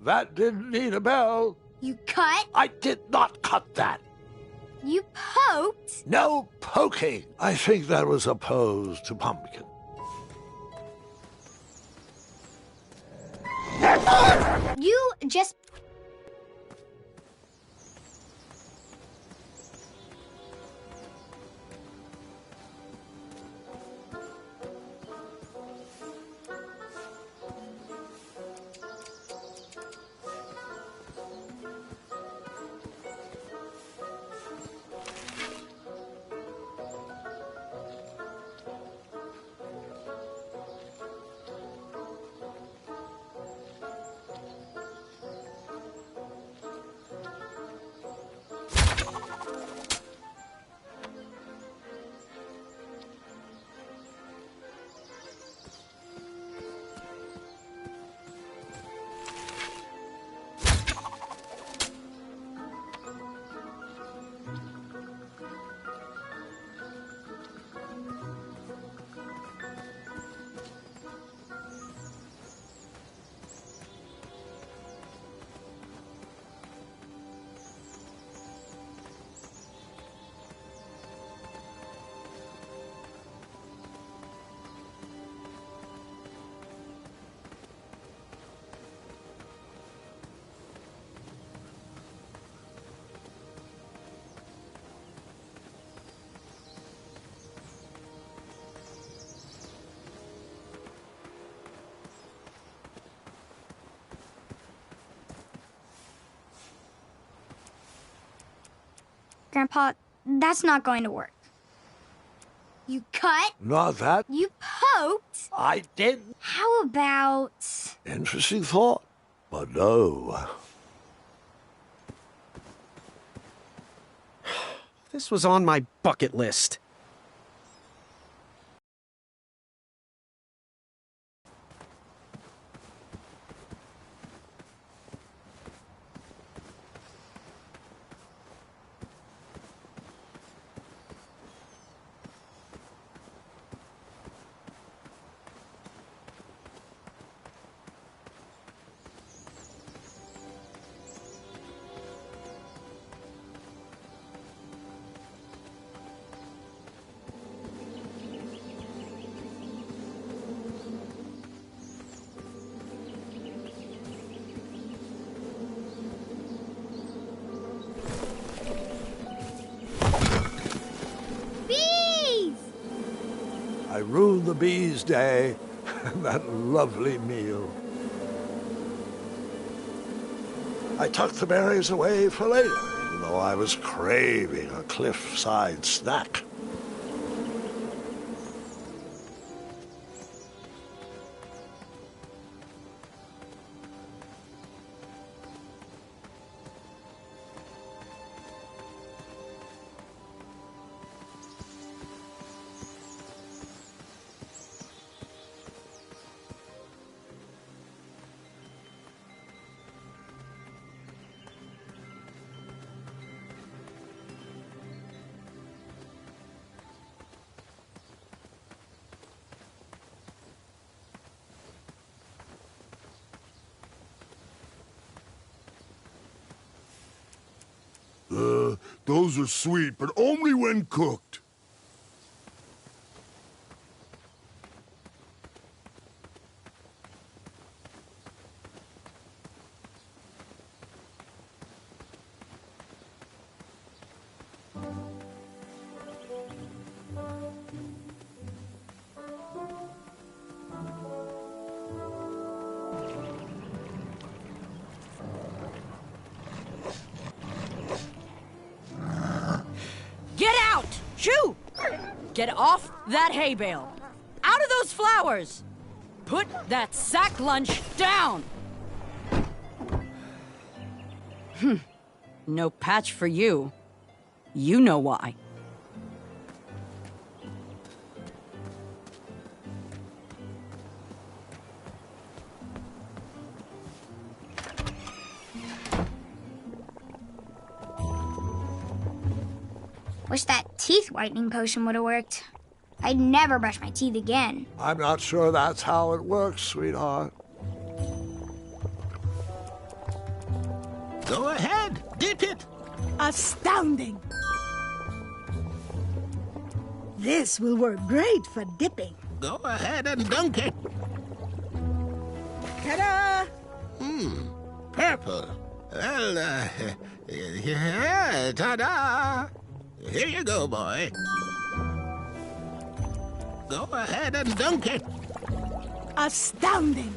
That didn't need a bell. You cut? I did not cut that. You poked? No poking. I think that was opposed to Pumpkin. You just... Grandpa, that's not going to work. You cut? Not that. You poked? I didn't. How about... Interesting thought, but no. This was on my bucket list. I ruined the bees' day and that lovely meal. I tucked the berries away for later, even though I was craving a cliffside snack. Those are sweet, but only when cooked. Get out! Shoo! Get off that hay bale! Out of those flowers! Put that sack lunch down! No patch for you. You know why. Wish that teeth whitening potion would have worked. I'd never brush my teeth again. I'm not sure that's how it works, sweetheart. Go ahead, dip it. Astounding! This will work great for dipping. Go ahead and dunk it. Ta-da! Purple. Well, yeah, ta-da! Here you go, boy. Go ahead and dunk it. Astounding!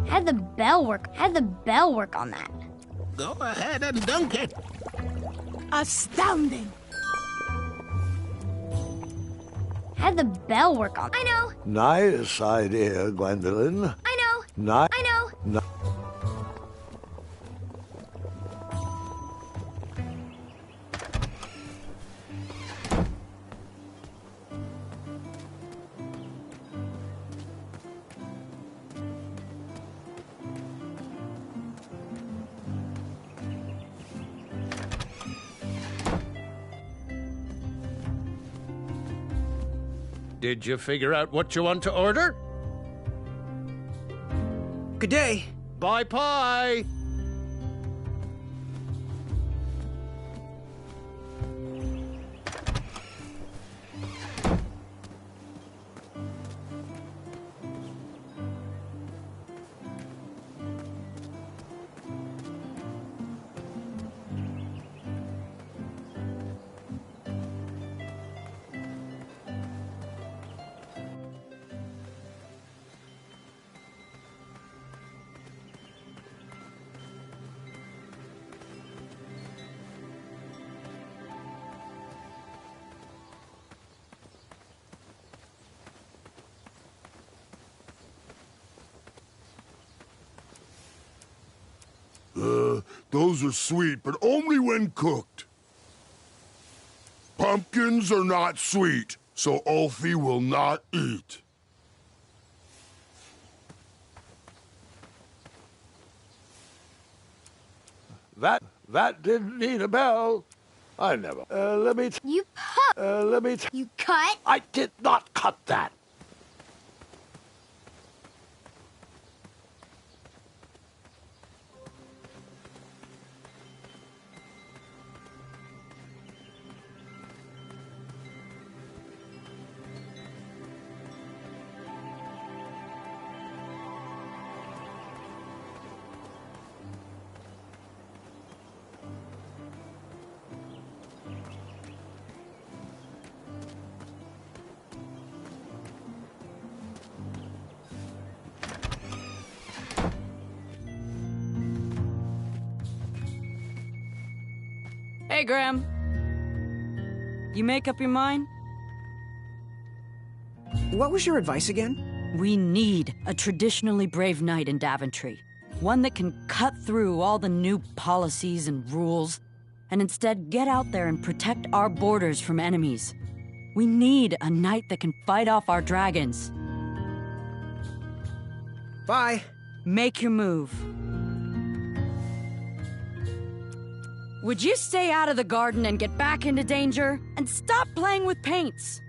Had the bell work on that. Go ahead and dunk it. Astounding! Had the bell work on. I know. Nice idea, Gwendolyn. I know. Nice. I know. Did you figure out what you want to order? Good day. Bye pie. Those are sweet, but only when cooked. Pumpkins are not sweet, so Ulfie will not eat. That didn't need a bell. I never. You cut. You cut? I did not cut that. Hey, Graham. You make up your mind? What was your advice again? We need a traditionally brave knight in Daventry. One that can cut through all the new policies and rules, and instead get out there and protect our borders from enemies. We need a knight that can fight off our dragons. Bye. Make your move. Would you stay out of the garden and get back into danger? And stop playing with paints?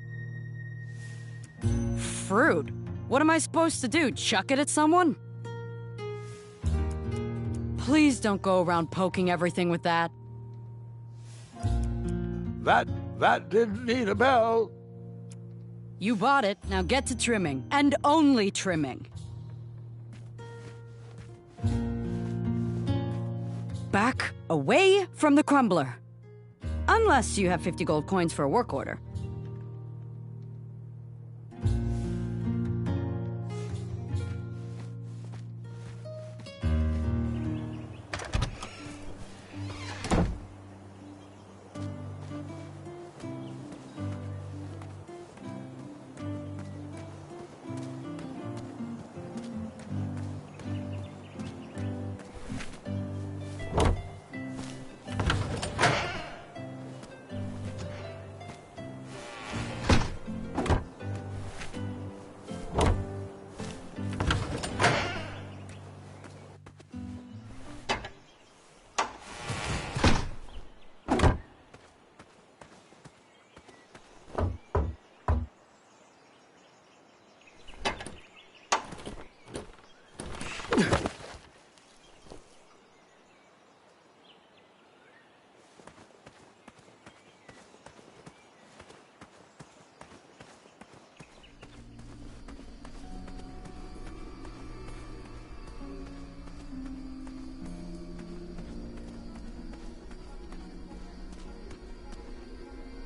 Fruit? What am I supposed to do, chuck it at someone? Please don't go around poking everything with that. That didn't need a bell. You bought it, now get to trimming. And only trimming. Back away from the crumbler. Unless you have 50 gold coins for a work order.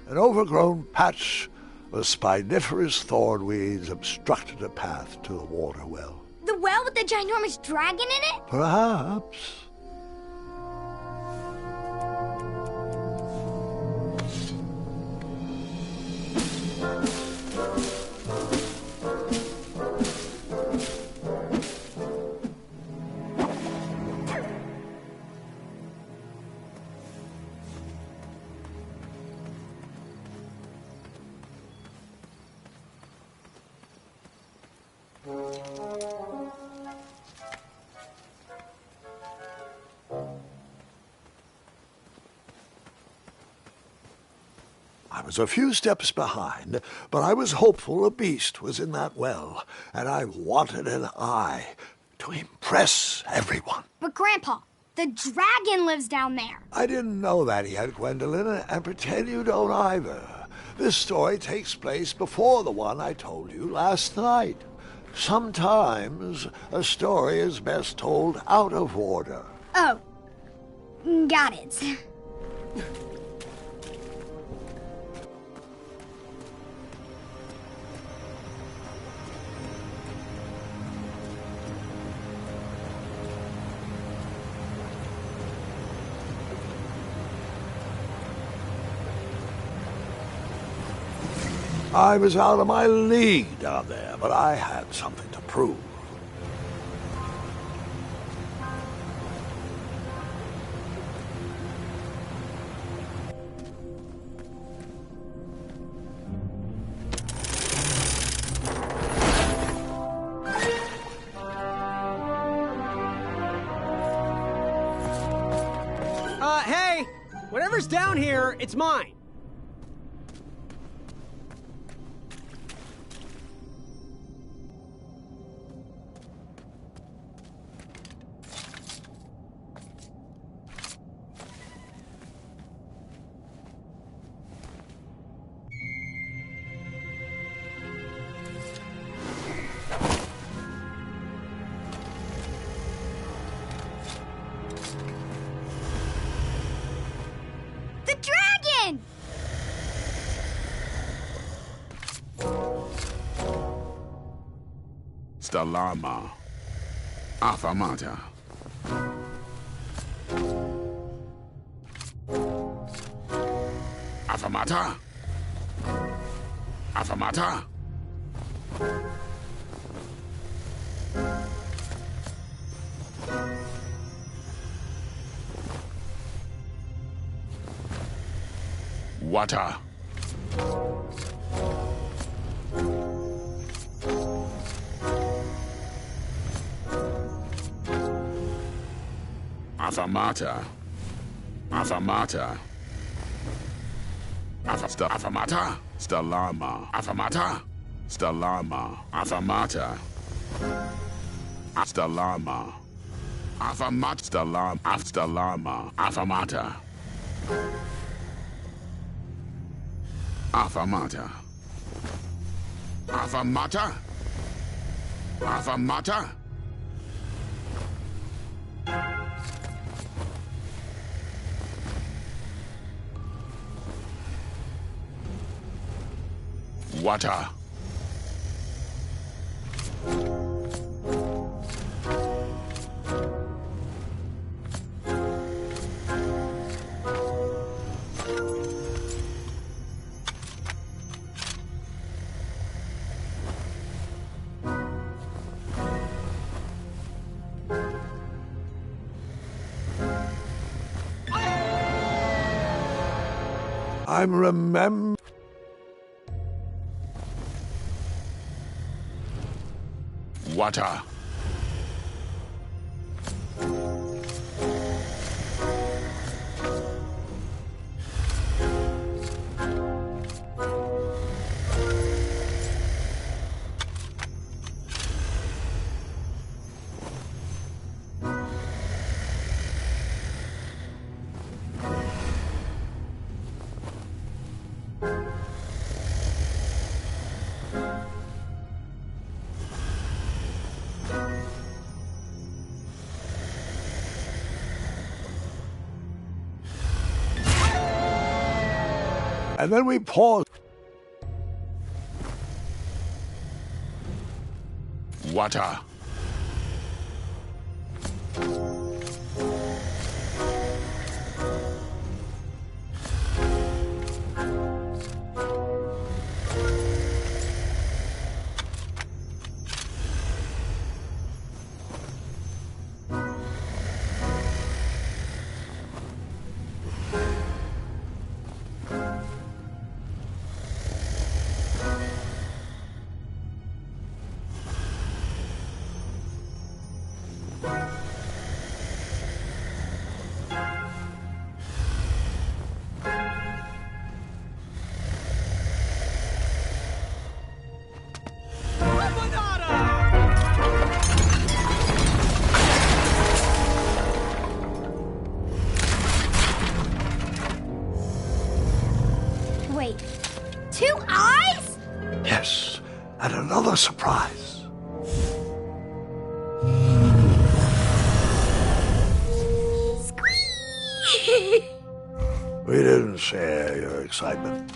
An overgrown patch of spiniferous thornweeds obstructed a path to the water well. The well with the ginormous dragon in it? Perhaps. I was a few steps behind, but I was hopeful a beast was in that well, and I wanted an eye to impress everyone. But Grandpa, the dragon lives down there. I didn't know that yet, Gwendolyn, and pretend you don't either. This story takes place before the one I told you last night. Sometimes a story is best told out of order. Oh, got it. I was out of my league down there, but I had something to prove. whatever's down here, it's mine. Stalama. Afamata. Afamata. Afamata. Water. Afamata. Afamata. Afamata. Stalama. Afamata. Stalama. Afamata. Stalama. Afamat. Stalama. Stalama. Afamata. Afamata. Afamata. Afamata. Water. I'm Water. And then we pause. Water. Wait, 2 eyes? Yes, and another surprise. We didn't share your excitement.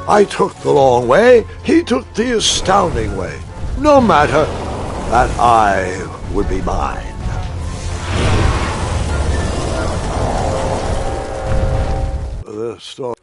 I took the long way, he took the astounding way. No matter, that eye would be mine. The story.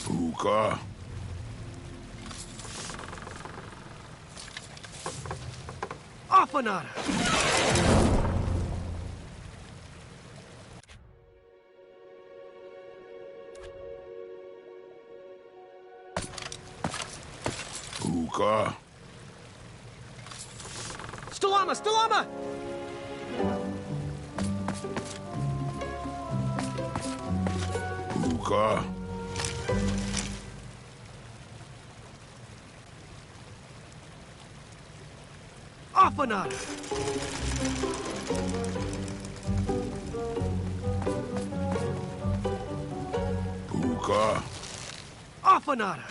Hookah. Afanada! Hookah. Stalama! Stalama! Hookah. Afanada! Hookah. Afanada!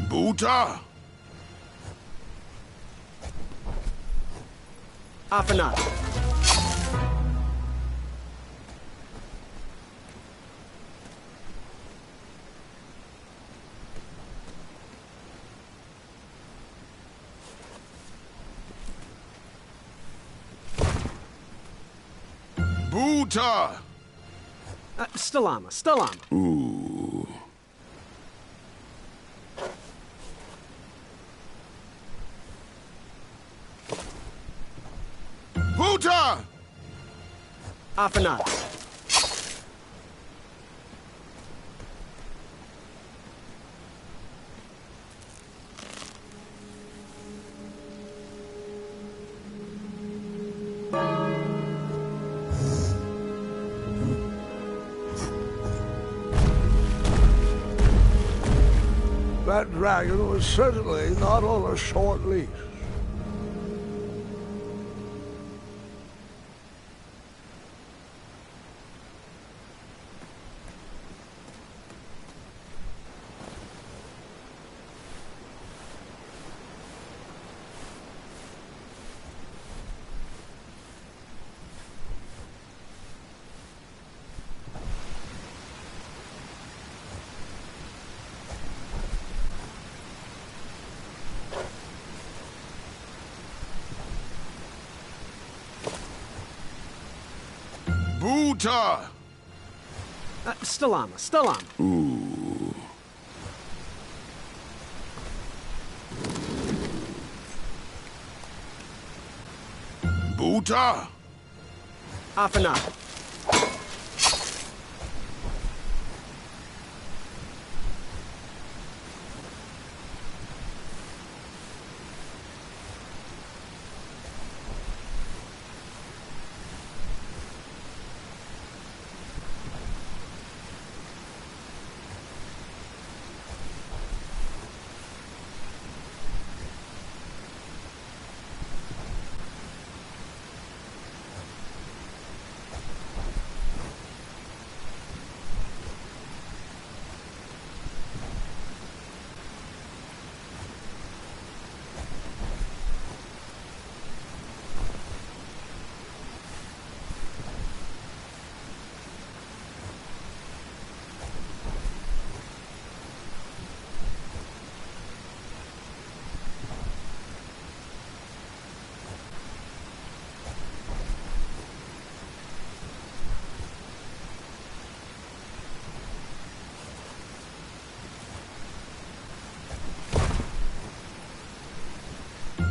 Buta. Afanada. Buta! Stalama. Ooh. Buta! Afanada. That dragon was certainly not on a short leash. Buta! Stalama. Ooh. Buta! Afanada.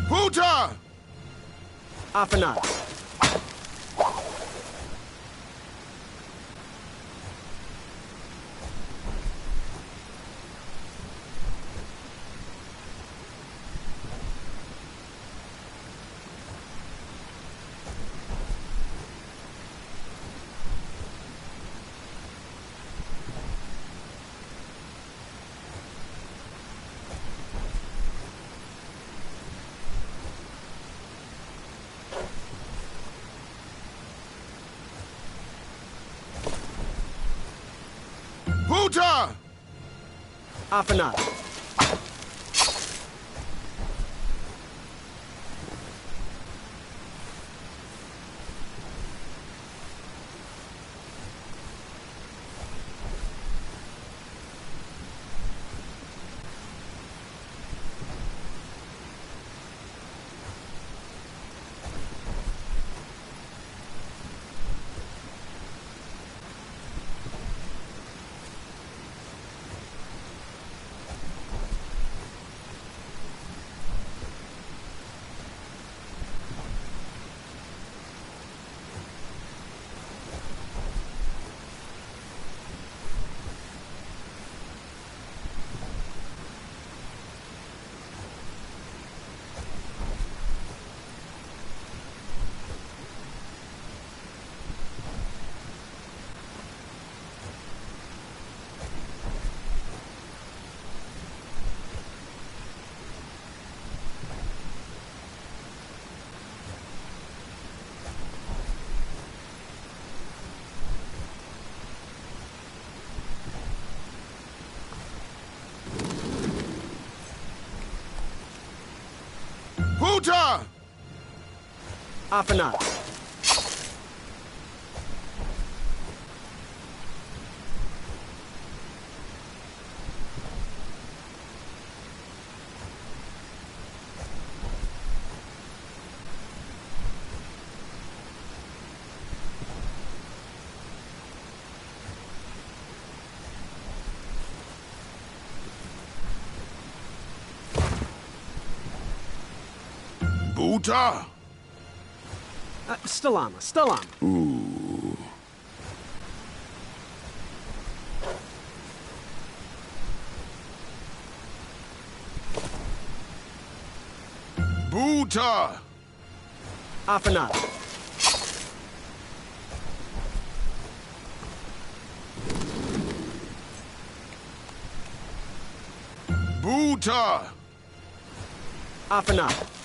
Buta! Afanada. Buta! Afanada. Buta! Afanada. Buta? Stalama. Ooh. Buta! Afanada. Buta! Afanada.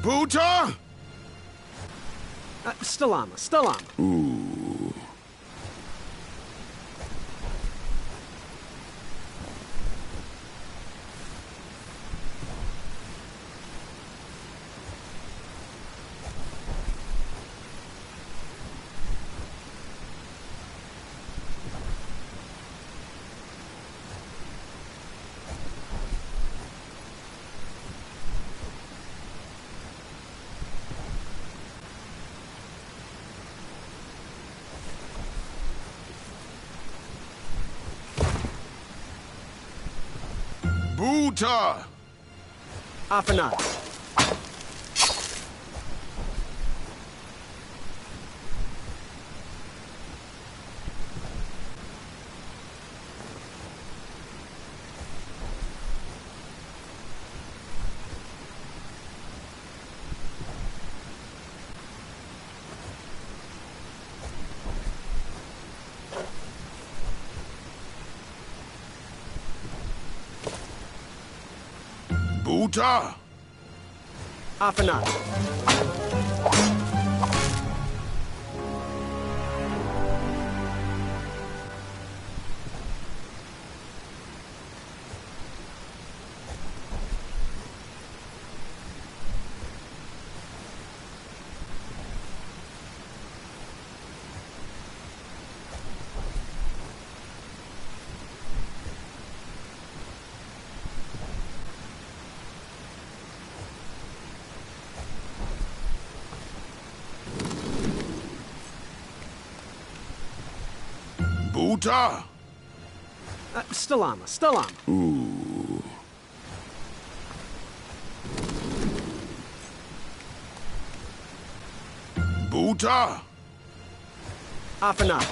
Buta? Stalama. Ooh. Buta! Afanada. Buta? Afanada. Buta? Stalama. Ooh. Buta? Afanada.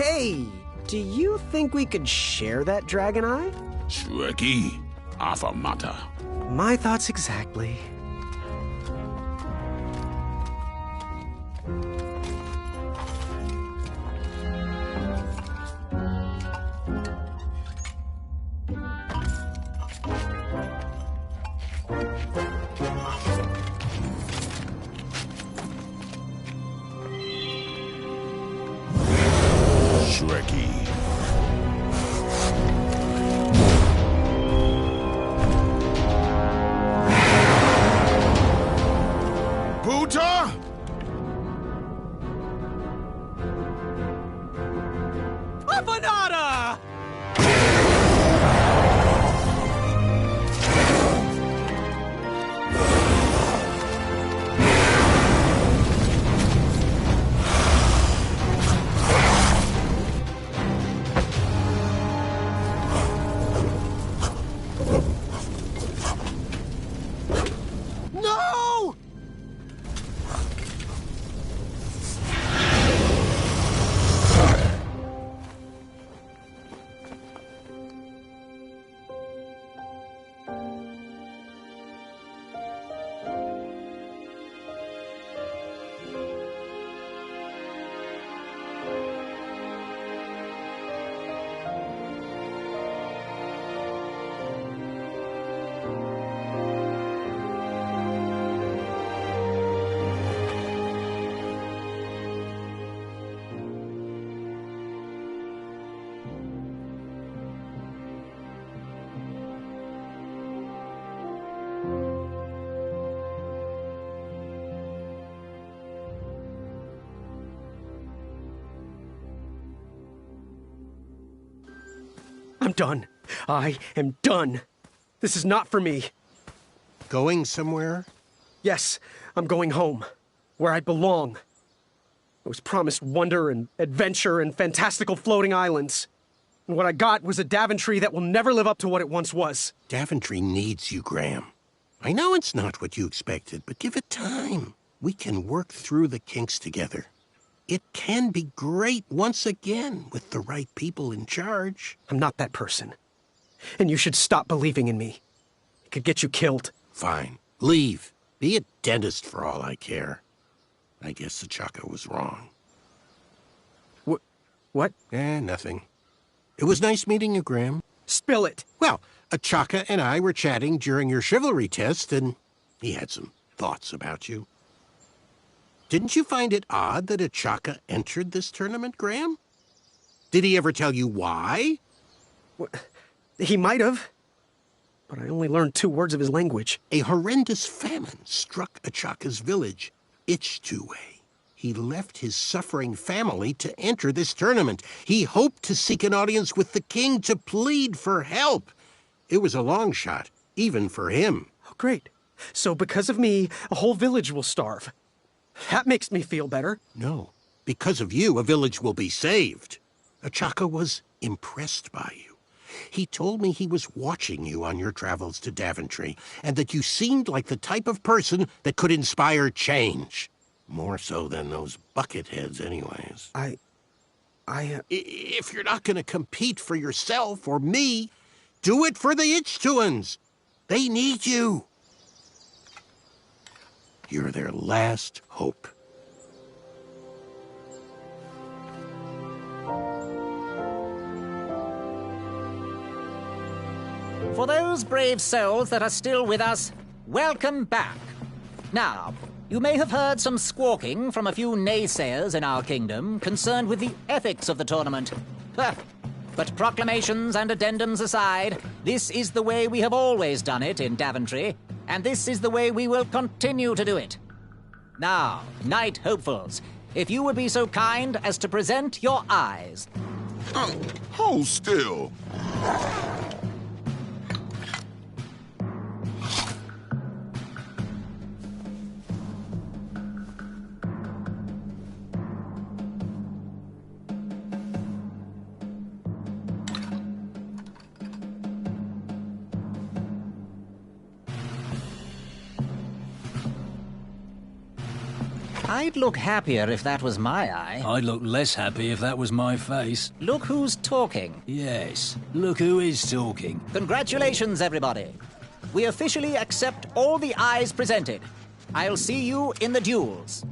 Hey, do you think we could share that dragon eye? Shrekky, affirmata. My thoughts exactly. Shrekky. Buta? Afanada! No! I'm done. I am done. This is not for me. Going somewhere? Yes, I'm going home, where I belong. I was promised wonder and adventure and fantastical floating islands. And what I got was a Daventry that will never live up to what it once was. Daventry needs you, Graham. I know it's not what you expected, but give it time. We can work through the kinks together. It can be great once again with the right people in charge. I'm not that person. And you should stop believing in me. It could get you killed. Fine. Leave. Be a dentist for all I care. I guess X'XOTICEX was wrong. What? Nothing. It was nice meeting you, Graham. Spill it. Well, X'XOTICEX and I were chatting during your chivalry test, and he had some thoughts about you. Didn't you find it odd that X'XOTICEX entered this tournament, Graham? Did he ever tell you why? He might have. But I only learned 2 words of his language. A horrendous famine struck X'XOTICEX's village, Xx-XOTICEX. He left his suffering family to enter this tournament. He hoped to seek an audience with the king to plead for help. It was a long shot, even for him. Oh, great. So because of me, a whole village will starve. That makes me feel better. No. Because of you, a village will be saved. X'XOTICEX was impressed by you. He told me he was watching you on your travels to Daventry, and that you seemed like the type of person that could inspire change. More so than those bucket heads, anyways. If you're not going to compete for yourself or me, do it for the Xx-XOTICEX. They need you. You're their last hope. For those brave souls that are still with us, welcome back. Now, you may have heard some squawking from a few naysayers in our kingdom concerned with the ethics of the tournament. But proclamations and addendums aside, this is the way we have always done it in Daventry, and this is the way we will continue to do it. Now, Knight Hopefuls, if you would be so kind as to present your eyes. Hold still. I'd look happier if that was my eye. I'd look less happy if that was my face. Look who's talking. Yes, look who is talking. Congratulations, everybody. We officially accept all the eyes presented. I'll see you in the duels.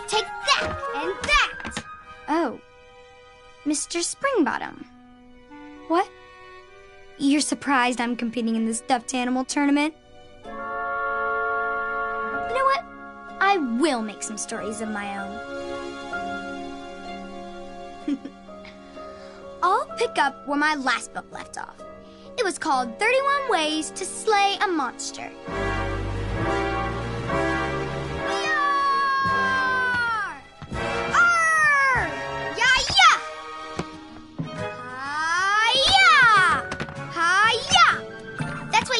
Take that and that! Oh, Mr. Springbottom. What? You're surprised I'm competing in the stuffed animal tournament? You know what? I will make some stories of my own. I'll pick up where my last book left off. It was called 31 Ways to Slay a Monster.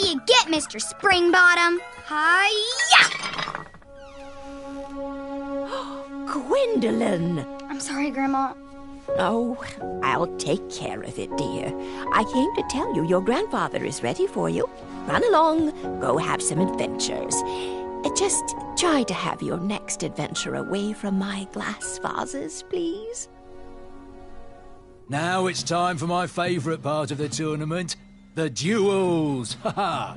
You get, Mr. Springbottom. Hi-ya! Gwendolyn! I'm sorry, Grandma. Oh, I'll take care of it, dear. I came to tell you your grandfather is ready for you. Run along, go have some adventures. Just try to have your next adventure away from my glass vases, please. Now it's time for my favourite part of the tournament. The duels! Ha-ha!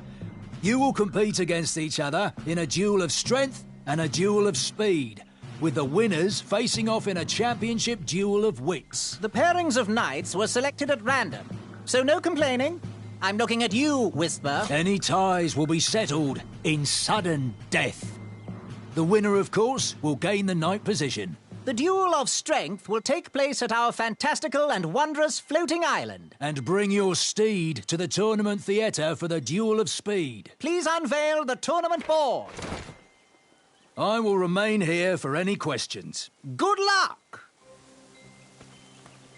You will compete against each other in a duel of strength and a duel of speed, with the winners facing off in a championship duel of wits. The pairings of knights were selected at random, so no complaining. I'm looking at you, Whisper. Any ties will be settled in sudden death. The winner, of course, will gain the knight position. The duel of strength will take place at our fantastical and wondrous floating island. And bring your steed to the tournament theatre for the duel of speed. Please unveil the tournament board. I will remain here for any questions. Good luck!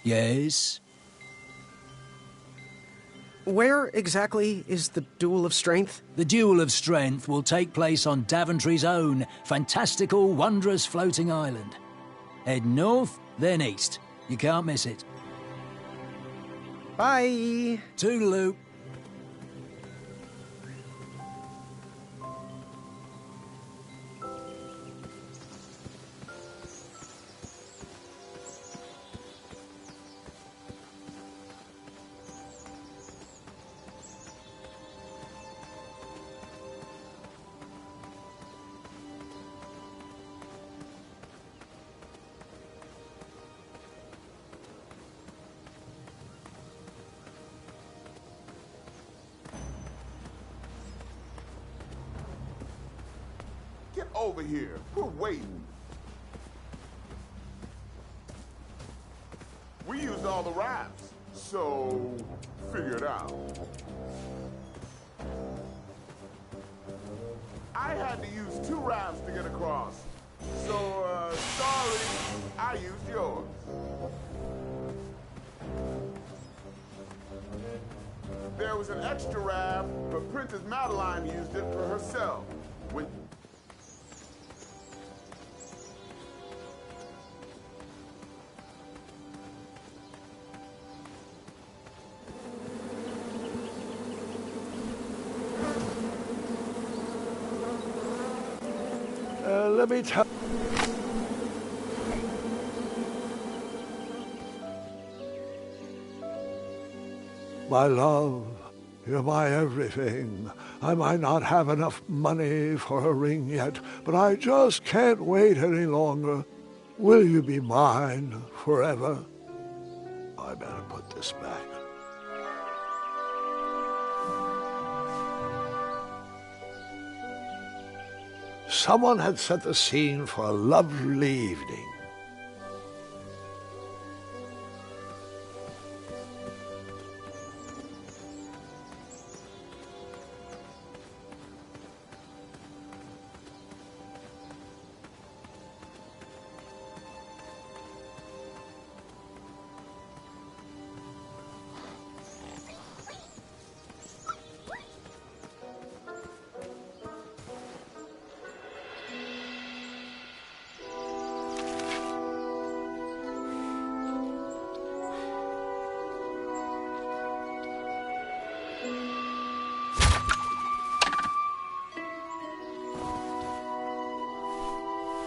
Yes? Where exactly is the Duel of Strength? The Duel of Strength will take place on Daventry's own fantastical, wondrous floating island. Head north, then east. You can't miss it. Bye. Toodaloo. Get over here. We're waiting. We used all the rafts, so figure it out. I had to use 2 rafts to get across, so sorry, I used yours. There was an extra raft, but Princess Madeline used it for herself. When let me tell... My love, you're my everything. I might not have enough money for a ring yet, but I just can't wait any longer. Will you be mine forever? I better put this back. Someone had set the scene for a lovely evening.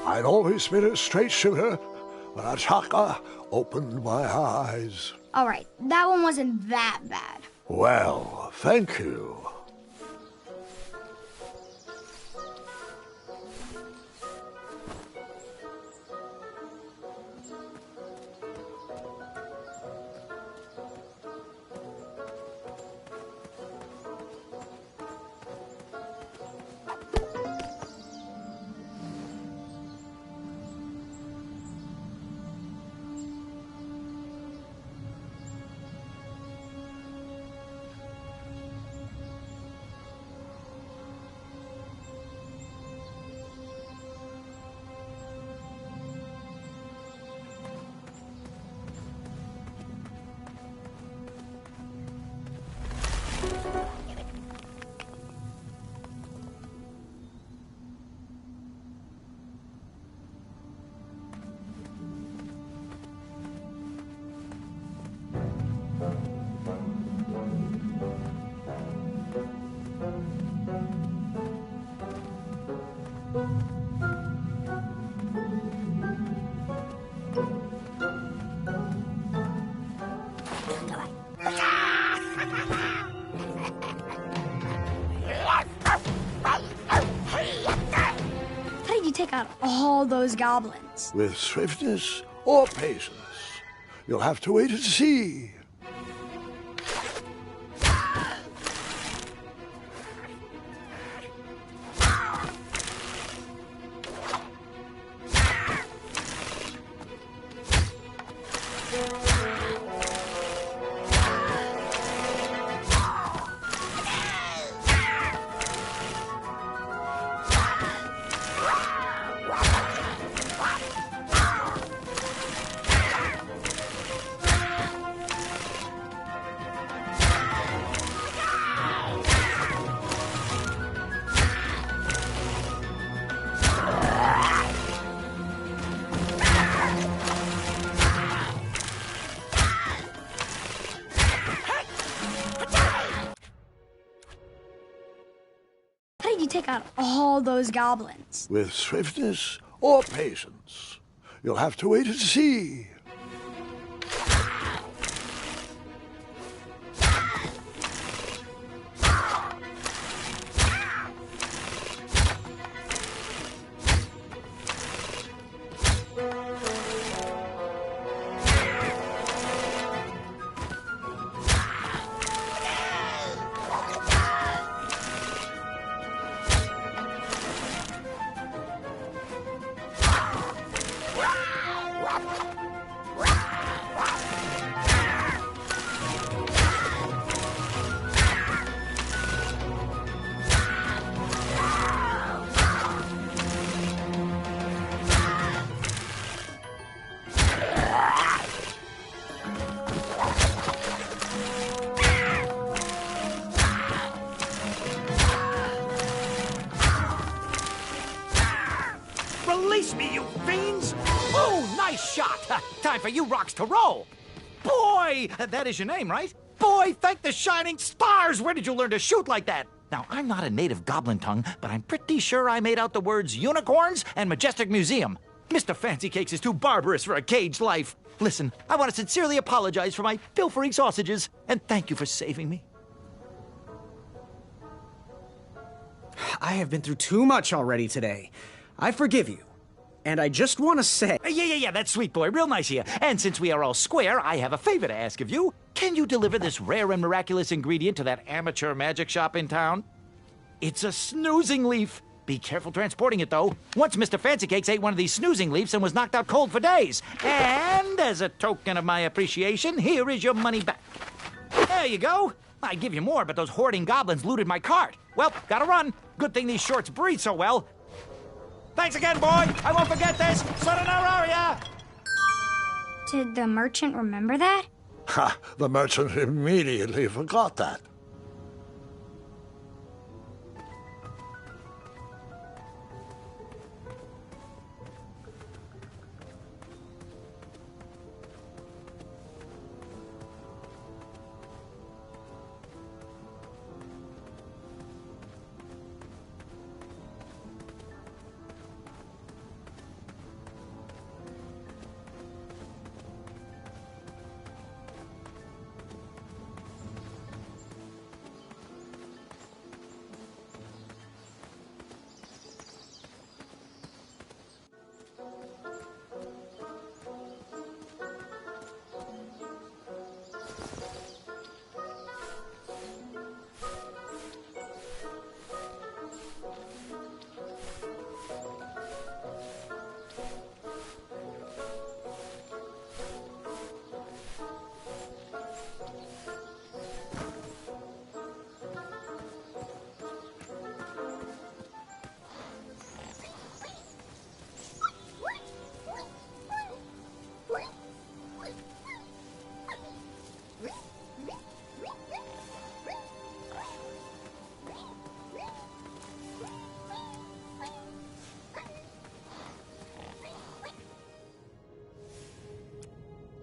I'd always been a straight shooter, but Achaka opened my eyes. All right, that one wasn't that bad. Well, thank you. How did you take out all those goblins? With swiftness or patience? You'll have to wait and see. How did you take out all those goblins? With swiftness or patience? You'll have to wait and see. Release me, you fiends! Oh, nice shot! Time for you rocks to roll! Boy! That is your name, right? Boy, thank the shining stars! Where did you learn to shoot like that? Now, I'm not a native goblin tongue, but I'm pretty sure I made out the words unicorns and majestic museum. Mr. Fancy Cakes is too barbarous for a caged life. Listen, I want to sincerely apologize for my pilfering sausages, and thank you for saving me. I have been through too much already today. I forgive you. And I just want to say... Yeah, that's sweet, boy. Real nice of you. And since we are all square, I have a favor to ask of you. Can you deliver this rare and miraculous ingredient to that amateur magic shop in town? It's a snoozing leaf. Be careful transporting it, though. Once Mr. Fancy Cakes ate one of these snoozing leaves and was knocked out cold for days. And as a token of my appreciation, here is your money back. There you go. I'd give you more, but those hoarding goblins looted my cart. Well, gotta run. Good thing these shorts breathe so well. Thanks again, boy. I won't forget this. Sayonara. Did the merchant remember that? Ha! The merchant immediately forgot that.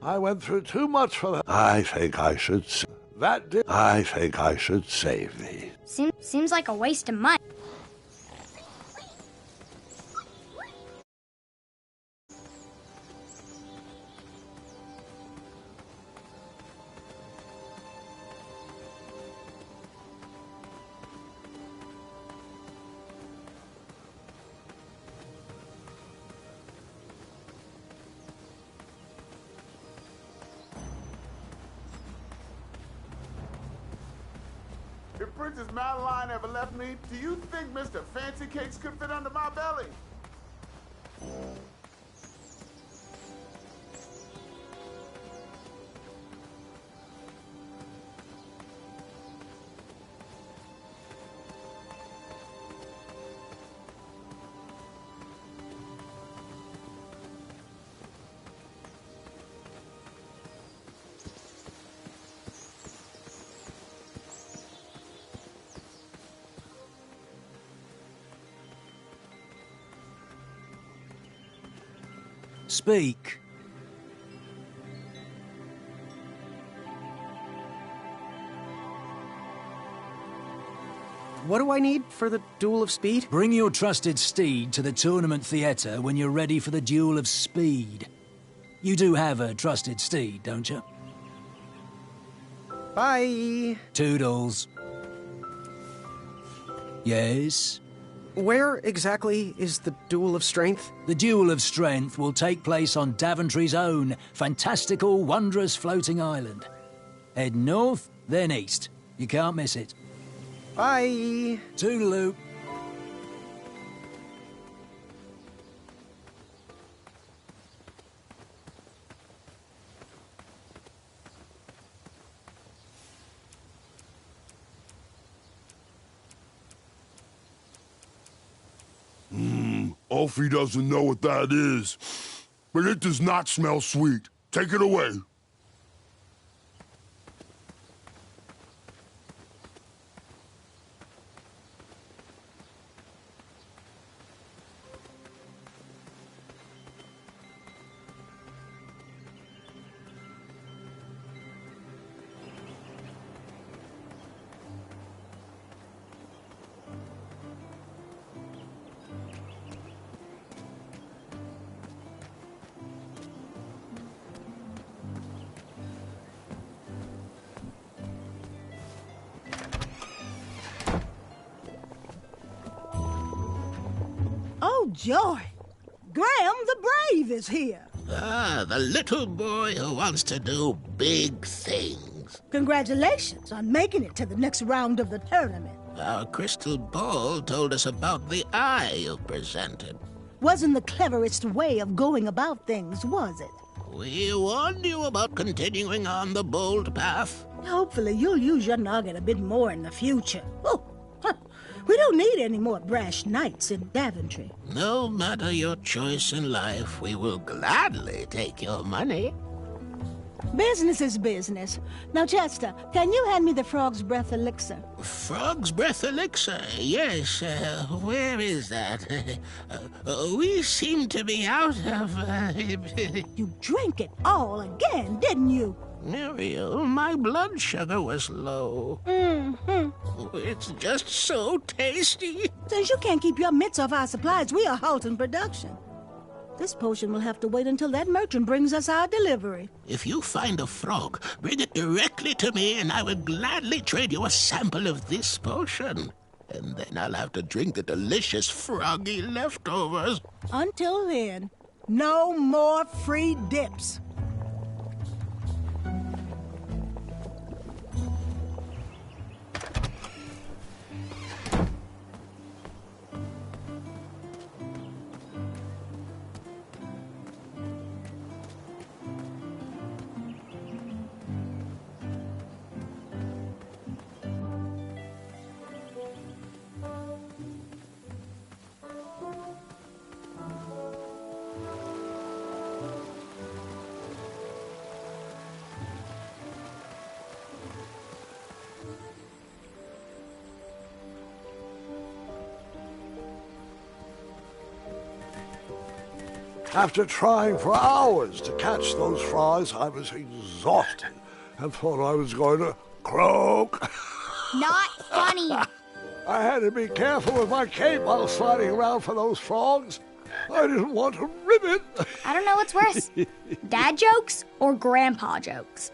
I went through too much for that. I think I should save thee. Seems like a waste of money. If Princess Madeline ever left me, do you think Mr. Fancy Cakes could fit under my belly? Speak. What do I need for the Duel of Speed? Bring your trusted steed to the tournament theatre when you're ready for the Duel of Speed. You do have a trusted steed, don't you? Bye. Toodles. Yes? Where exactly is the Duel of Strength? The Duel of Strength will take place on Daventry's own fantastical, wondrous floating island. Head north, then east. You can't miss it. Bye. Toodaloo. Alfie doesn't know what that is, but it does not smell sweet. Take it away. Oh, joy! Graham the Brave is here. Ah, the little boy who wants to do big things. Congratulations on making it to the next round of the tournament. Our crystal ball told us about the eye you presented. Wasn't the cleverest way of going about things, was it? We warned you about continuing on the bold path. Hopefully you'll use your noggin a bit more in the future. Oh, we don't need any more brash knights in Daventry. No matter your choice in life, we will gladly take your money. Business is business. Now, Chester, can you hand me the Frog's Breath elixir? Frog's Breath elixir? Yes. Where is that? We seem to be out of... You drank it all again, didn't you? Muriel, my blood sugar was low. It's just so tasty. Since you can't keep your mitts off our supplies, we are halting production. This potion will have to wait until that merchant brings us our delivery. If you find a frog, bring it directly to me and I will gladly trade you a sample of this potion. And then I'll have to drink the delicious froggy leftovers. Until then, no more free dips. After trying for hours to catch those frogs, I was exhausted and thought I was going to croak. Not funny. I had to be careful with my cape while sliding around for those frogs. I didn't want to rip it. I don't know what's worse, dad jokes or grandpa jokes.